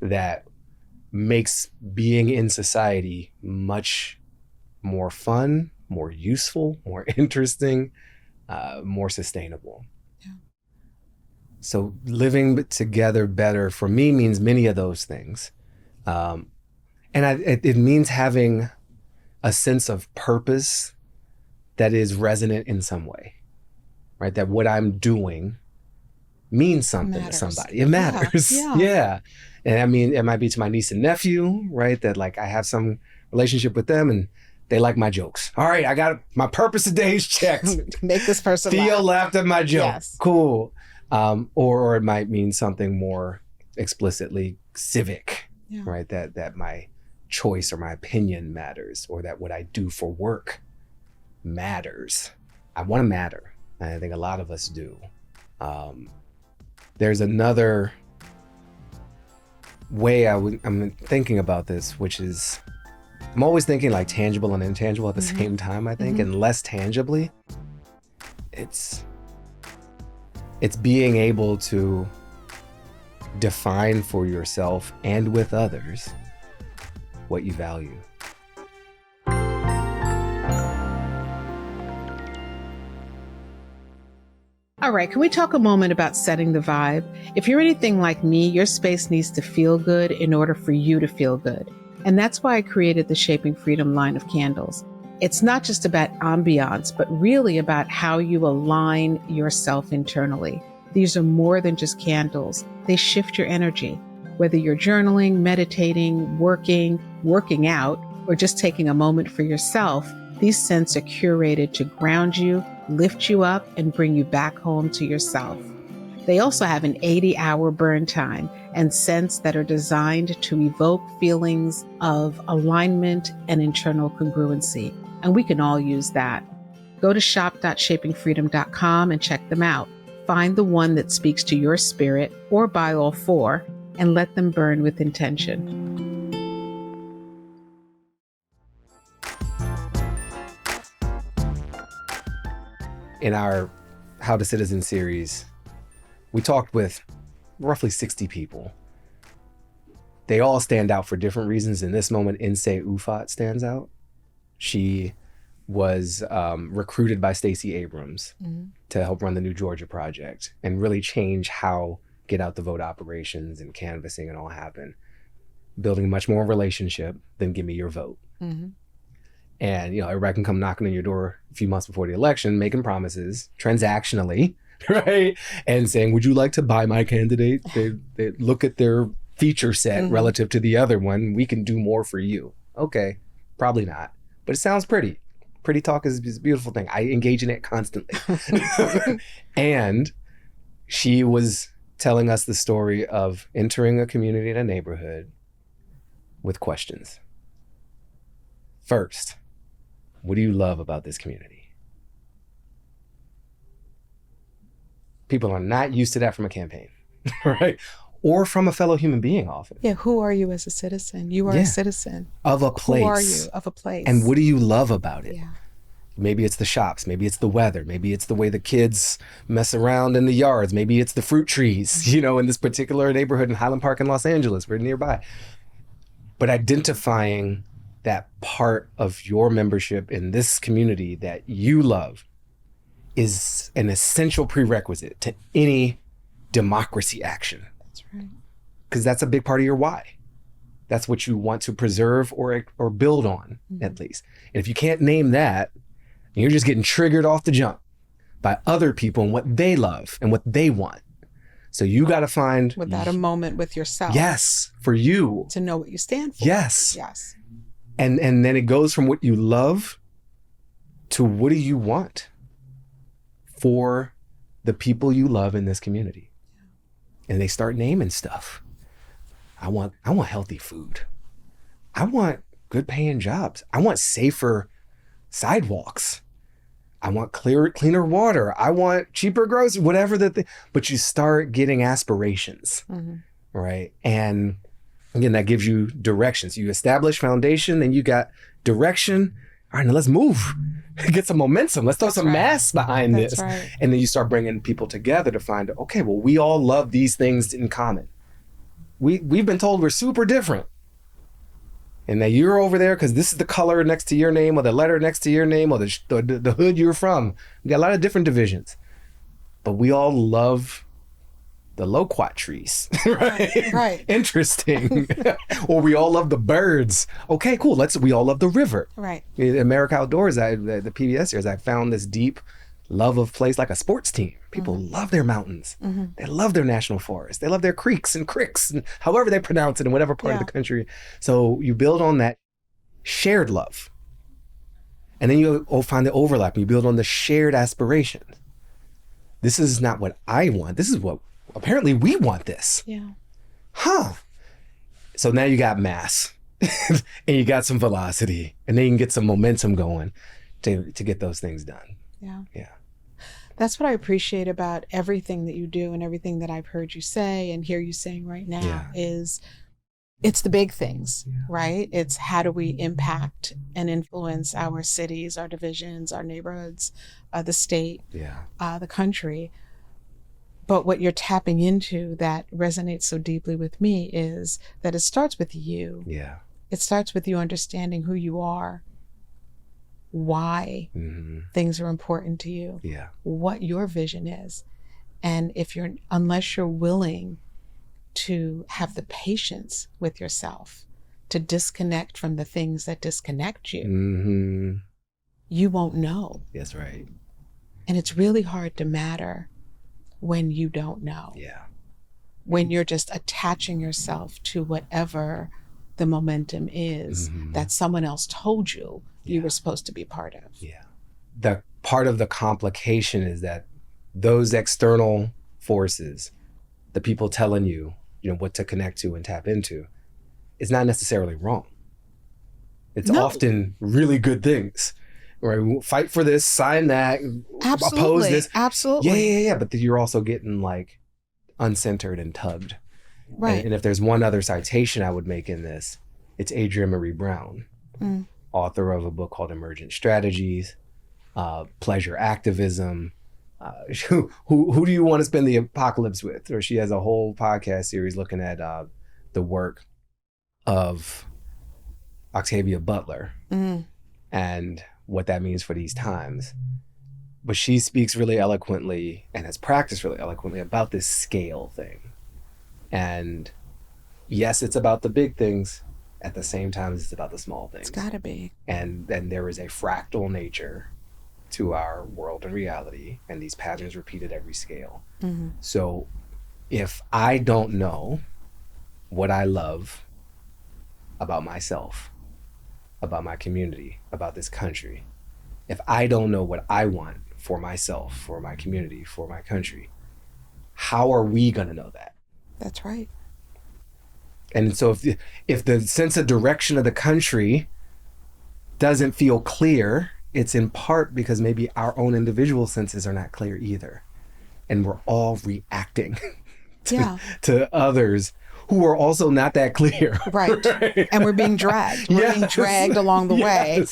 that makes being in society much more fun, more useful, more interesting, more sustainable. Yeah. So living together better for me means many of those things. It means having a sense of purpose that is resonant in some way, right? That what I'm doing means something to somebody. It matters. Yeah. And I mean, it might be to my niece and nephew, right? That like I have some relationship with them and they like my jokes. All right, I got my purpose today is checked. Make this person Theo laugh. laughed at my joke. Yes. Cool. Or it might mean something more explicitly civic, right? That my choice or my opinion matters, or that what I do for work matters. I want to matter. And I think a lot of us do. There's another way I'm thinking about this, which is I'm always thinking like tangible and intangible at the same time, I think, and less tangibly. It's being able to define for yourself and with others what you value. All right, can we talk a moment about setting the vibe? If you're anything like me, your space needs to feel good in order for you to feel good. And that's why I created the Shaping Freedom line of candles. It's not just about ambiance, but really about how you align yourself internally. These are more than just candles. They shift your energy. Whether you're journaling, meditating, working out, or just taking a moment for yourself, these scents are curated to ground you, lift you up, and bring you back home to yourself. They also have an 80-hour burn time and scents that are designed to evoke feelings of alignment and internal congruency. And we can all use that. Go to shop.shapingfreedom.com and check them out. Find the one that speaks to your spirit, or buy all 4, and let them burn with intention. In our How to Citizen series, we talked with roughly 60 people. They all stand out for different reasons. In this moment, Inse Ufat stands out. She was recruited by Stacey Abrams to help run the New Georgia Project and really change how Get Out the Vote operations and canvassing and all happen. Building much more relationship than give me your vote. And, everybody can come knocking on your door a few months before the election, making promises transactionally, right? And saying, would you like to buy my candidate? They look at their feature set relative to the other one. We can do more for you. Okay, probably not. But it sounds pretty. Pretty talk is a beautiful thing. I engage in it constantly. And she was telling us the story of entering a community in a neighborhood with questions. First, what do you love about this community? People are not used to that from a campaign, right? Or from a fellow human being often. Yeah, who are you as a citizen? You are a citizen. Of a place. Who are you? Of a place. And what do you love about it? Yeah. Maybe it's the shops, maybe it's the weather, maybe it's the way the kids mess around in the yards, maybe it's the fruit trees, in this particular neighborhood in Highland Park in Los Angeles, we're nearby. But identifying that part of your membership in this community that you love is an essential prerequisite to any democracy action. That's right. Because that's a big part of your why. That's what you want to preserve or build on, at least. And if you can't name that, you're just getting triggered off the jump by other people and what they love and what they want. So you got to find... Without a moment with yourself. Yes, for you. To know what you stand for. Yes. Yes. And then it goes from what you love to what do you want for the people you love in this community. And they start naming stuff. I want healthy food. I want good paying jobs. I want safer sidewalks. I want cleaner water. I want cheaper groceries, whatever the thing. But you start getting aspirations, right? And again, that gives you directions. You establish foundation, then you got direction. All right, now let's move. get some momentum. Let's throw some mass behind That's this. right. And then you start bringing people together to find, okay, well, we all love these things in common. We've been told we're super different. And that you're over there because this is the color next to your name or the letter next to your name or the hood you're from. We got a lot of different divisions. But we all love the loquat trees, right? Right. Interesting. Or we all love the birds. Okay, cool. We all love the river. Right. In America Outdoors, the PBS series, I found this deep love of place like a sports team. People love their mountains. They love their national forests. They love their creeks and cricks and however they pronounce it in whatever part of the country. So you build on that shared love. And then you find the overlap. You build on the shared aspirations. This is not what I want. This is what apparently we want this. Yeah. Huh. So now you got mass and you got some velocity and then you can get some momentum going to get those things done. Yeah. Yeah. That's what I appreciate about everything that you do and everything that I've heard you say and hear you saying right now is it's the big things, right? It's how do we impact and influence our cities, our divisions, our neighborhoods, the state, the country. But what you're tapping into that resonates so deeply with me is that it starts with you. Yeah. It starts with you understanding who you are, why things are important to you, what your vision is. And unless you're willing to have the patience with yourself to disconnect from the things that disconnect you, you won't know. That's right. And it's really hard to matter when you don't know. Yeah. When you're just attaching yourself to whatever the momentum is that someone else told you you were supposed to be part of. Yeah. The part of the complication is that those external forces, the people telling you, what to connect to and tap into, is not necessarily wrong. It's often really good things. Right? Fight for this, sign that, oppose this. Absolutely. Yeah. But you're also getting like uncentered and tugged. Right. And if there's one other citation I would make in this, it's Adrienne Maree Brown, author of a book called Emergent Strategies, Pleasure Activism. Who do you want to spend the apocalypse with? Or she has a whole podcast series looking at the work of Octavia Butler and what that means for these times. But she speaks really eloquently and has practiced really eloquently about this scale thing. And yes, it's about the big things. At the same time, it's about the small things. It's gotta be. And then there is a fractal nature to our world and reality, and these patterns repeat at every scale. So if I don't know what I love about myself, about my community, about this country, if I don't know what I want for myself, for my community, for my country, how are we gonna know that? That's right. And so if the sense of direction of the country doesn't feel clear, it's in part because maybe our own individual senses are not clear either. And we're all reacting to others who are also not that clear. Right. And we're being dragged. We're being dragged along the way.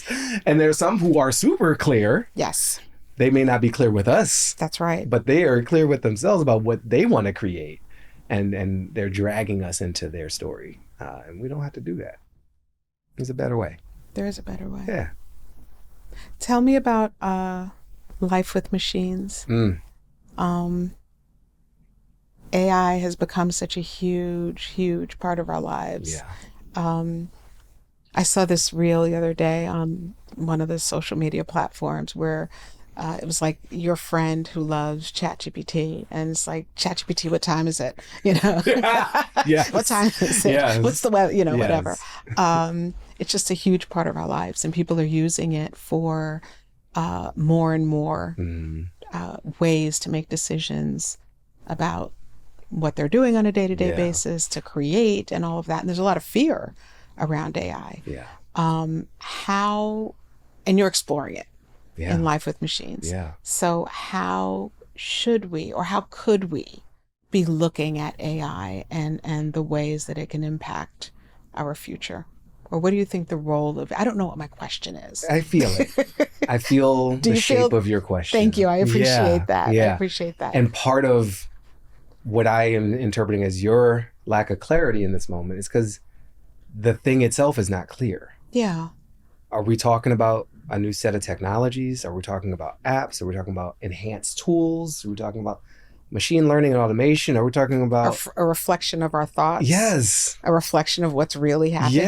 And there's some who are super clear. Yes. They may not be clear with us. That's right. But they are clear with themselves about what they want to create. And they're dragging us into their story. And we don't have to do that. There's a better way. There is a better way. Yeah. Tell me about life with machines. AI has become such a huge part of our lives. Yeah. I saw this reel the other day on one of the social media platforms where it was like your friend who loves ChatGPT, and it's like, ChatGPT, what time is it? Yes. What time is it? Yes. What's the weather? Yes. Whatever. It's just a huge part of our lives, and people are using it for more and more ways to make decisions about what they're doing on a day-to-day basis, to create and all of that. And there's a lot of fear around AI. Yeah. And you're exploring it in Life with Machines. Yeah. So how should we, or how could we be looking at AI and the ways that it can impact our future? Or what do you think the role of, I don't know what my question is. I feel it. I feel the shape of your question. Thank you. I appreciate that. Yeah. I appreciate that. And part of what I am interpreting as your lack of clarity in this moment is because the thing itself is not clear. Yeah. Are we talking about a new set of technologies? Are we talking about apps? Are we talking about enhanced tools? Are we talking about machine learning and automation? Are we talking about a reflection of our thoughts? Yes. A reflection of what's really happening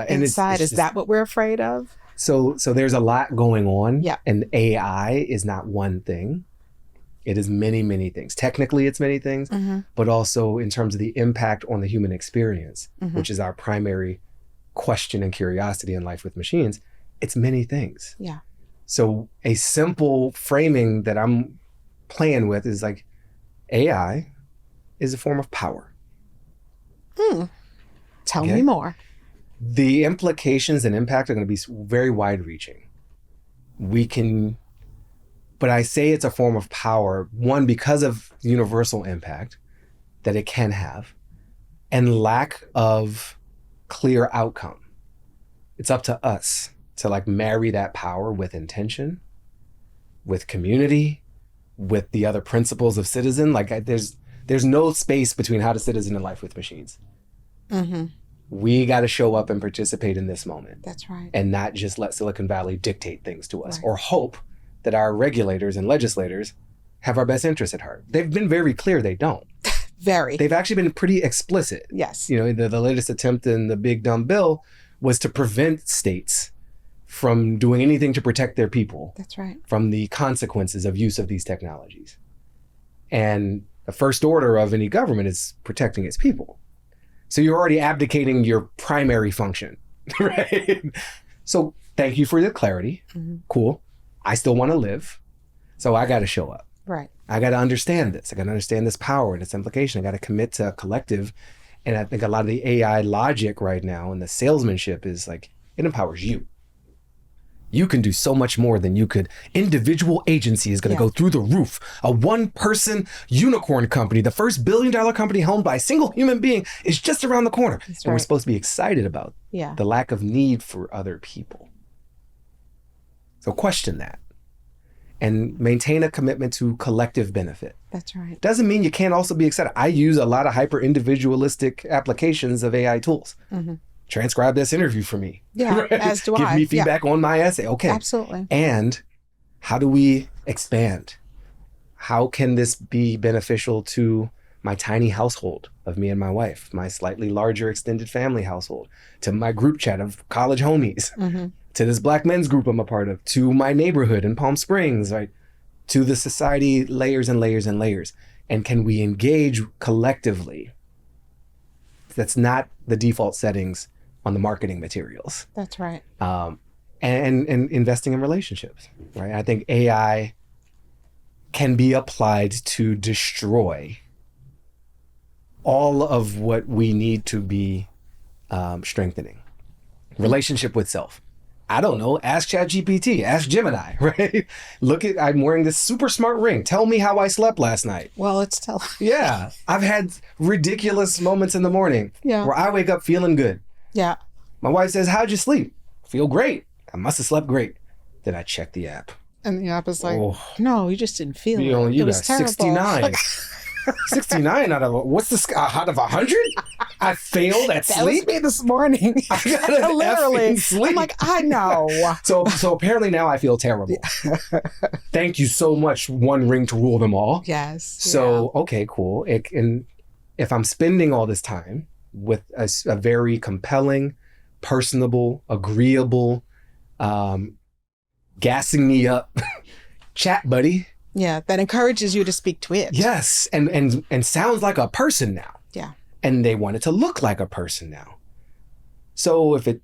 inside. Is that what we're afraid of? So there's a lot going on. Yeah. And AI is not one thing. It is many, many things. Technically, it's many things, but also in terms of the impact on the human experience, which is our primary question and curiosity in life with machines. It's many things. Yeah. So a simple framing that I'm playing with is like, AI is a form of power. Tell me more. The implications and impact are going to be very wide-reaching. But I say it's a form of power, one, because of universal impact that it can have, and lack of clear outcome. It's up to us to like marry that power with intention, with community, with the other principles of citizen. Like there's no space between how to citizen in life with machines. We got to show up and participate in this moment. That's right. And not just let Silicon Valley dictate things to us or hope that our regulators and legislators have our best interests at heart. They've been very clear they don't. Very. They've actually been pretty explicit. Yes. You know, the latest attempt in the big dumb bill was to prevent states from doing anything to protect their people. That's right. From the consequences of use of these technologies. And the first order of any government is protecting its people. So you're already abdicating your primary function, right? So thank you for the clarity. Cool. I still want to live. So I got to show up. Right. I got to understand this. I got to understand this power and its implication. I got to commit to a collective. And I think a lot of the AI logic right now and the salesmanship is like, it empowers you. You can do so much more than you could. Individual agency is going to go through the roof. A one-person unicorn company, the first billion-dollar company helmed by a single human being, is just around the corner. That's and right. we're supposed to be excited about the lack of need for other people. So question that and maintain a commitment to collective benefit. That's right. Doesn't mean you can't also be excited. I use a lot of hyper-individualistic applications of AI tools. Transcribe this interview for me. Yeah, right? As do Give I. me feedback on my essay. Okay. Absolutely. And how do we expand? How can this be beneficial to my tiny household of me and my wife, my slightly larger extended family household, to my group chat of college homies, to this Black men's group I'm a part of, to my neighborhood in Palm Springs, right? To the society layers and layers and layers. And can we engage collectively? That's not the default settings on the marketing materials. That's right. And investing in relationships, right? I think AI can be applied to destroy all of what we need to be strengthening. Relationship with self. I don't know, ask ChatGPT, ask Gemini, right? I'm wearing this super smart ring. Tell me how I slept last night. Well, it's telling. Yeah, I've had ridiculous moments in the morning where I wake up feeling good. Yeah. My wife says, how'd you sleep? Feel great. I must have slept great. Then I check the app. And the app is like, no, you just didn't feel it. You it was got terrible. 69. 69 out of, what's the out of 100? I failed at That sleep. was me this morning. I got an Literally. F in sleep. I'm like, I know. So apparently now I feel terrible. Thank you so much. One ring to rule them all. Yes. So, okay, cool. And if I'm spending all this time with a very compelling, personable, agreeable, gassing me up chat buddy. Yeah, that encourages you to speak to it. Yes, and sounds like a person now. Yeah. And they want it to look like a person now. So if it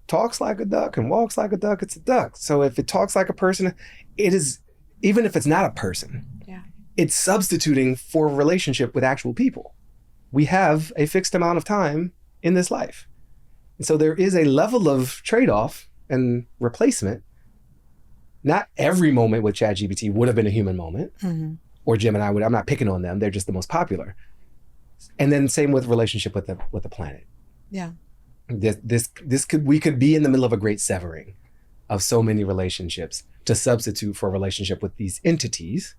talks like a duck and walks like a duck, it's a duck. So if it talks like a person, it is, even if it's not a person, it's substituting for a relationship with actual people. We have a fixed amount of time in this life. And so there is a level of trade-off and replacement. Not every moment with ChatGPT would have been a human moment, or Gemini would. I'm not picking on them; they're just the most popular. And then same with relationship with the planet. Yeah. We could be in the middle of a great severing of so many relationships to substitute for a relationship with these entities,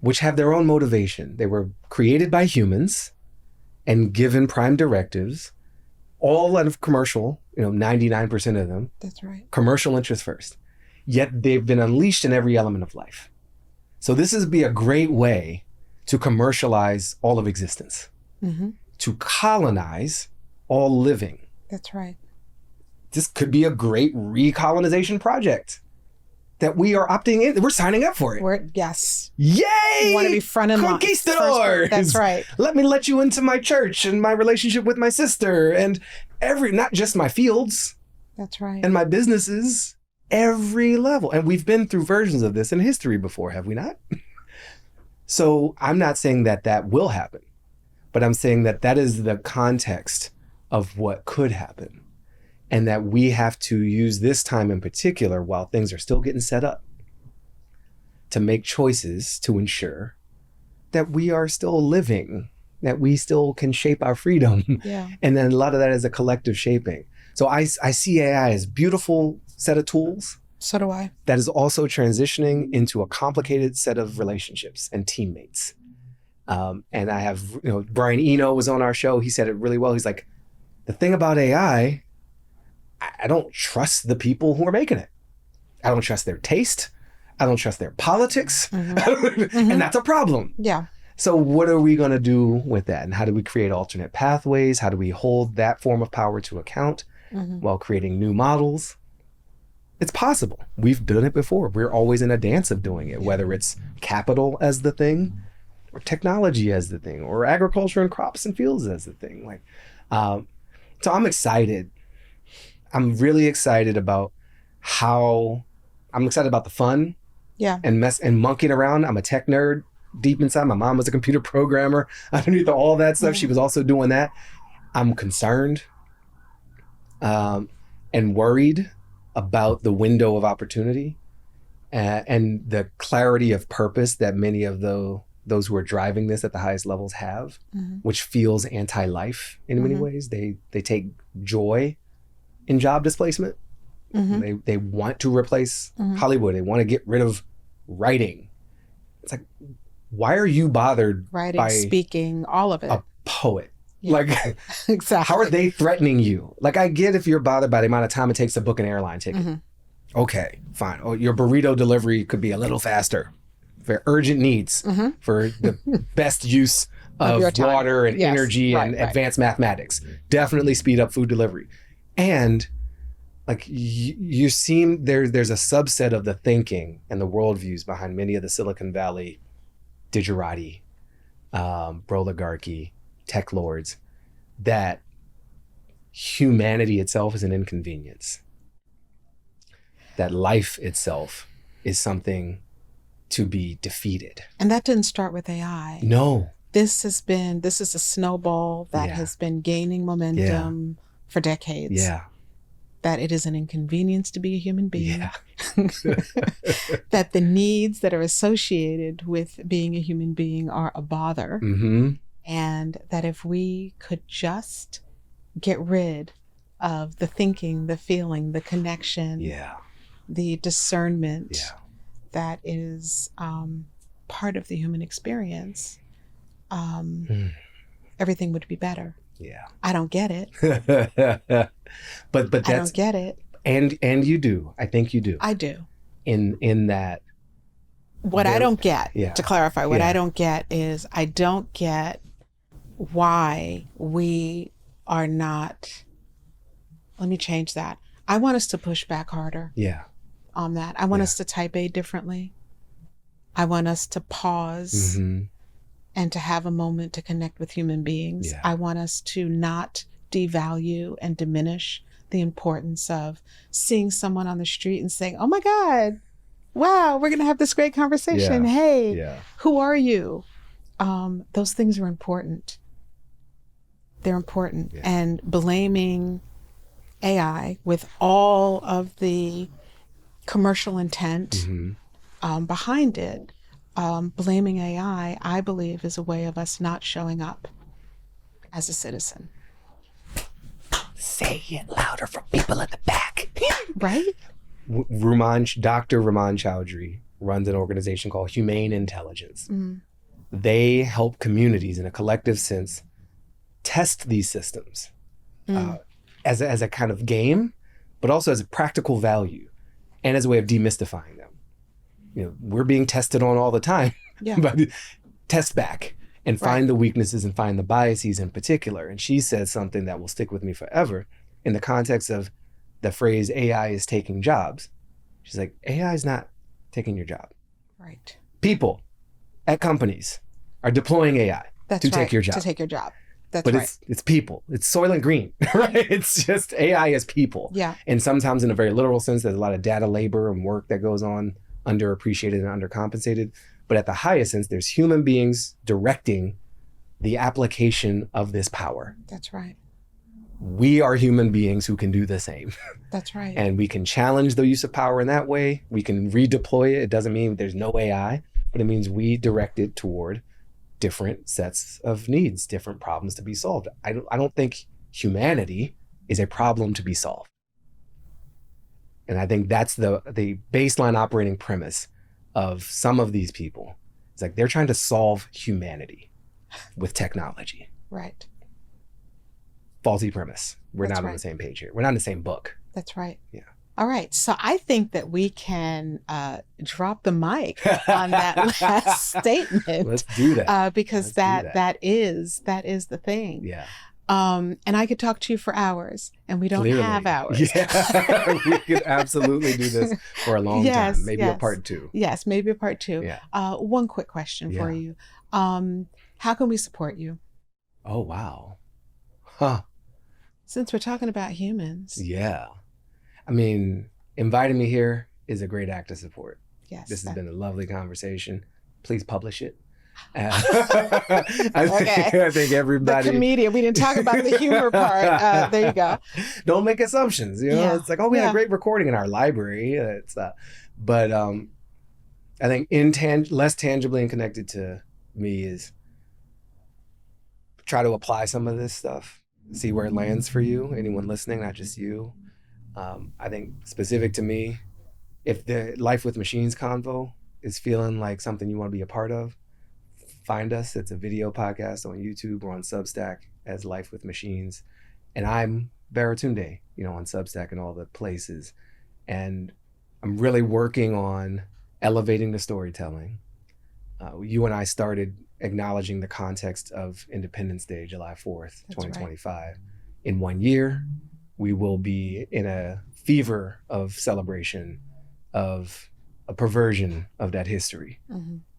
which have their own motivation. They were created by humans and given prime directives, all out of commercial, 99% of them. That's right. Commercial interest first. Yet they've been unleashed in every element of life. So this would be a great way to commercialize all of existence, to colonize all living. That's right. This could be a great recolonization project that we are opting in. We're signing up for it. Yes. Yay! We want to be front and line. Conquistadors! That's right. Let you into my church and my relationship with my sister and not just my fields. That's right. And my businesses, every level. And we've been through versions of this in history before, have we not? So I'm not saying that will happen, but I'm saying that is the context of what could happen. And that we have to use this time in particular while things are still getting set up to make choices to ensure that we are still living, that we still can shape our freedom. Yeah. And then a lot of that is a collective shaping. So I see AI as a beautiful set of tools. So do I. That is also transitioning into a complicated set of relationships and teammates. And I have, Brian Eno was on our show. He said it really well. He's like, the thing about AI, I don't trust the people who are making it. I don't trust their taste. I don't trust their politics. And that's a problem. Yeah. So what are we going to do with that? And how do we create alternate pathways? How do we hold that form of power to account while creating new models? It's possible. We've done it before. We're always in a dance of doing it, whether it's capital as the thing or technology as the thing or agriculture and crops and fields as the thing. So I'm excited. I'm really excited about I'm excited about the fun and monkeying around. I'm a tech nerd deep inside. My mom was a computer programmer. Underneath all that stuff, she was also doing that. I'm concerned and worried about the window of opportunity and the clarity of purpose that many of those who are driving this at the highest levels have, which feels anti-life in many ways. They take joy in job displacement. They want to replace Hollywood. They want to get rid of writing. It's like, why are you bothered writing, speaking, all of it? A poet. Yeah. Exactly. How are they threatening you? I get if you're bothered by the amount of time it takes to book an airline ticket. Okay, fine. Oh, your burrito delivery could be a little faster for urgent needs, for the best use of water and energy and advanced mathematics. Definitely speed up food delivery. And you seem there's a subset of the thinking and the worldviews behind many of the Silicon Valley digerati, broligarchy, tech lords, that humanity itself is an inconvenience. That life itself is something to be defeated. And that didn't start with AI. No. This is a snowball that has been gaining momentum for decades. Yeah. That it is an inconvenience to be a human being. Yeah. That the needs that are associated with being a human being are a bother. And that if we could just get rid of the thinking, the feeling, the connection, the discernment that is part of the human experience, everything would be better. Yeah. I don't get it. but that's, I don't get it. And you do. I think you do. I do. In that. What I don't get, to clarify, what I don't get is I don't get why we are not, let me change that. I want us to push back harder on that. I want us to type A differently. I want us to pause and to have a moment to connect with human beings. I want us to not devalue and diminish the importance of seeing someone on the street and saying, oh my God, wow, we're going to have this great conversation. Hey, who are you? Those things are important. They're important. And blaming AI with all of the commercial intent behind it, blaming AI, I believe, is a way of us not showing up as a citizen. Say it louder for people at the back. Right? Dr. Raman Chowdhury runs an organization called Humane Intelligence. They help communities in a collective sense test these systems as a kind of game, but also as a practical value and as a way of demystifying them. You know, we're being tested on all the time, but test back and find the weaknesses and find the biases in particular. And she says something that will stick with me forever in the context of the phrase AI is taking jobs. She's like, AI is not taking your job. Right. People at companies are deploying AI to take your job. To take your job. That's but right. it's people. It's Soylent Green, right? It's just AI as people. Yeah. And sometimes in a very literal sense, there's a lot of data labor and work that goes on, underappreciated and undercompensated. But at the highest sense, there's human beings directing the application of this power. That's right. We are human beings who can do the same. That's right. And we can challenge the use of power in that way. We can redeploy it. It doesn't mean there's no AI, but it means we direct it toward different sets of needs, different problems to be solved. I don't think humanity is a problem to be solved. And I think that's the baseline operating premise of some of these people. It's like they're trying to solve humanity with technology. Right. Faulty premise. We're not on the same page here. We're not in the same book. That's right. Yeah. All right. So I think that we can drop the mic on that last statement. Let's do that. Because that is the thing. Yeah. And I could talk to you for hours, and we don't have hours. Yeah. We could absolutely do this for a long time. Maybe a part two. Yes, maybe a part two. Yeah. One quick question for you. How can we support you? Oh, wow. Huh. Since we're talking about humans. Yeah. I mean, inviting me here is a great act of support. Yes. This has been a lovely conversation. Please publish it. I think everybody. The comedian. We didn't talk about the humor part. There you go. Don't make assumptions. You know, it's like, oh, we had a great recording in our library. But I think less tangibly and connected to me is try to apply some of this stuff. See where it lands for you. Anyone listening, not just you. I think specific to me, if the Life with Machines convo is feeling like something you want to be a part of, find us. It's a video podcast on YouTube or on Substack as Life with Machines. And I'm Baratunde, on Substack and all the places. And I'm really working on elevating the storytelling. You and I started acknowledging the context of Independence Day, July 4th, 2025. Right. In 1 year, we will be in a fever of celebration of a perversion of that history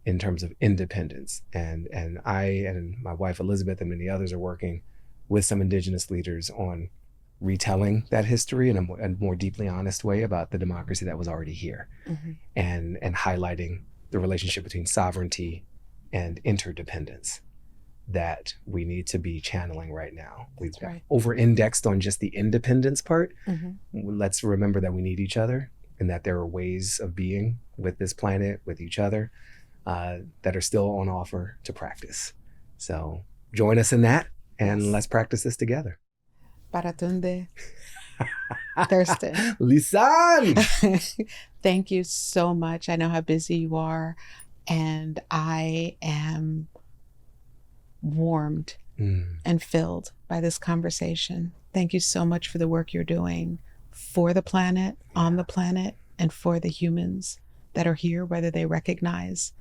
in terms of independence. And I and my wife, Elizabeth, and many others are working with some Indigenous leaders on retelling that history in a more deeply honest way about the democracy that was already here, and highlighting the relationship between sovereignty and interdependence that we need to be channeling right now. We've over-indexed on just the independence part. Let's remember that we need each other and that there are ways of being with this planet, with each other, that are still on offer to practice. So join us in that, and let's practice this together. Baratunde Thurston. Lisan! Thank you so much. I know how busy you are, and I am warmed and filled by this conversation. Thank you so much for the work you're doing for the planet, on the planet, and for the humans that are here, whether they recognize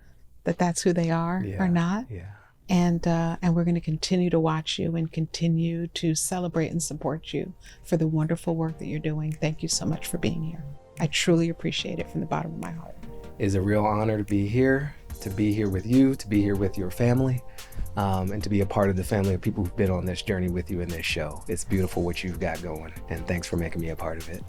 that that's who they are or not. And we're going to continue to watch you and continue to celebrate and support you for the wonderful work that you're doing. Thank you so much for being here. I truly appreciate it from the bottom of my heart. It's a real honor to be here with you, to be here with your family, and to be a part of the family of people who've been on this journey with you in this show. It's beautiful what you've got going, and thanks for making me a part of it.